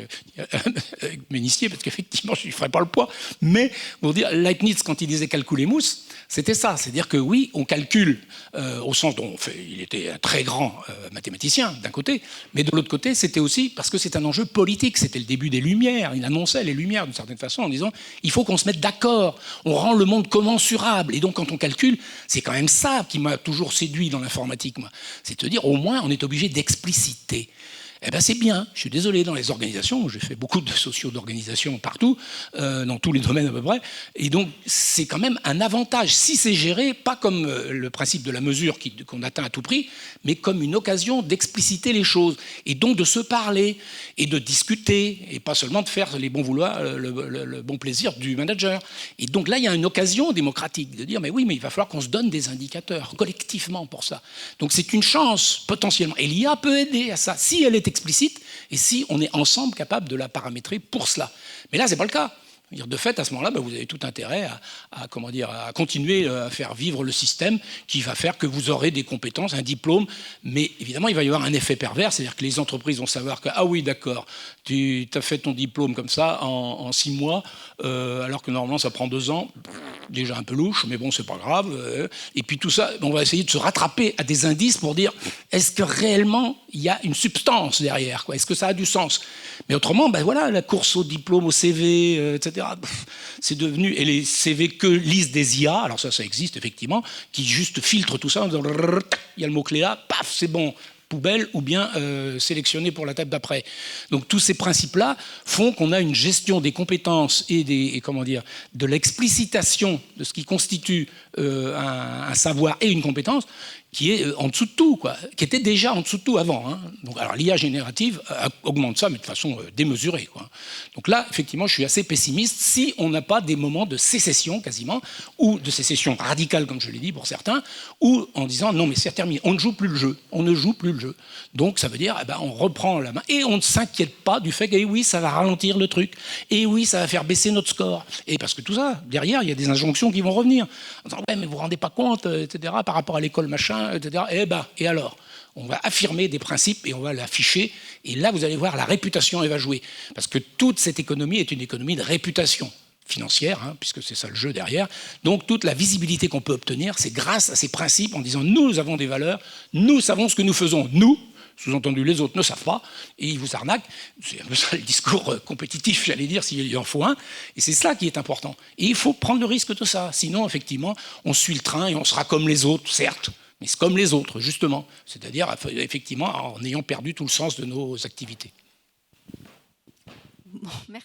Ménissier, parce qu'effectivement, je ne ferai pas le poids, mais pour dire, Leibniz, quand il disait calculemus, c'était ça, c'est-à-dire que oui, on calcule au sens dont il était un très grand mathématicien d'un côté, mais de l'autre côté, c'était aussi parce que c'est un enjeu politique, c'était le début des Lumières, il annonçait les Lumières d'une certaine façon en disant il faut qu'on se mette d'accord, on rend le monde commensurable, et donc quand on calcule, c'est quand même ça qui m'a toujours séduit dans l'informatique, moi, c'est de dire au moins on est obligé d'expliciter. Eh bien, c'est bien. Je suis désolé, dans les organisations, j'ai fait beaucoup de sociaux d'organisation partout, dans tous les domaines à peu près, et donc c'est quand même un avantage, si c'est géré, pas comme le principe de la mesure qu'on atteint à tout prix, mais comme une occasion d'expliciter les choses, et donc de se parler, et de discuter, et pas seulement de faire les bons vouloirs, le bon plaisir du manager. Et donc là, il y a une occasion démocratique de dire, mais oui, mais il va falloir qu'on se donne des indicateurs collectivement pour ça. Donc c'est une chance, potentiellement, et l'IA peut aider à ça, si elle est explicite et si on est ensemble capable de la paramétrer pour cela. Mais là, ce n'est pas le cas. De fait, à ce moment-là, vous avez tout intérêt à continuer à faire vivre le système qui va faire que vous aurez des compétences, un diplôme, mais évidemment, il va y avoir un effet pervers, c'est-à-dire que les entreprises vont savoir que, ah oui, d'accord, tu as fait ton diplôme comme ça en 6 mois, alors que normalement, ça prend 2 ans, déjà un peu louche, mais bon, c'est pas grave. Et puis tout ça, on va essayer de se rattraper à des indices pour dire, est-ce que réellement, il y a une substance derrière, quoi? Est-ce que ça a du sens? Mais autrement, voilà, la course au diplôme, au CV, etc., c'est devenu, et les CV que lisent des IA, alors ça existe effectivement, qui juste filtrent tout ça en disant, il y a le mot-clé là, paf, c'est bon, poubelle, ou bien sélectionné pour la table d'après. Donc tous ces principes-là font qu'on a une gestion des compétences et de l'explicitation de ce qui constitue un savoir et une compétence qui est en dessous de tout, quoi, qui était déjà en dessous de tout avant. Hein. Donc, alors l'IA générative augmente ça, mais de façon démesurée, quoi. Donc là, effectivement, je suis assez pessimiste si on n'a pas des moments de sécession, quasiment, ou de sécession radicale, comme je l'ai dit pour certains, ou en disant non, mais c'est terminé, on ne joue plus le jeu, on ne joue plus le jeu. Donc ça veut dire, on reprend la main et on ne s'inquiète pas du fait que oui, ça va ralentir le truc, et oui, ça va faire baisser notre score. Et parce que tout ça, derrière, il y a des injonctions qui vont revenir. En disant, ouais, mais vous vous rendez pas compte, etc., par rapport à l'école machin, etc. Et alors, on va affirmer des principes et on va l'afficher. Et là, vous allez voir, la réputation, elle va jouer. Parce que toute cette économie est une économie de réputation financière, hein, puisque c'est ça le jeu derrière. Donc, toute la visibilité qu'on peut obtenir, c'est grâce à ces principes en disant, nous avons des valeurs, nous savons ce que nous faisons, nous. Sous-entendu, les autres ne savent pas et ils vous arnaquent. C'est un peu ça le discours compétitif, j'allais dire, s'il en faut un. Et c'est cela qui est important. Et il faut prendre le risque de ça. Sinon, effectivement, on suit le train et on sera comme les autres, certes, mais c'est comme les autres, justement. C'est-à-dire, effectivement, en ayant perdu tout le sens de nos activités. Bon, merci.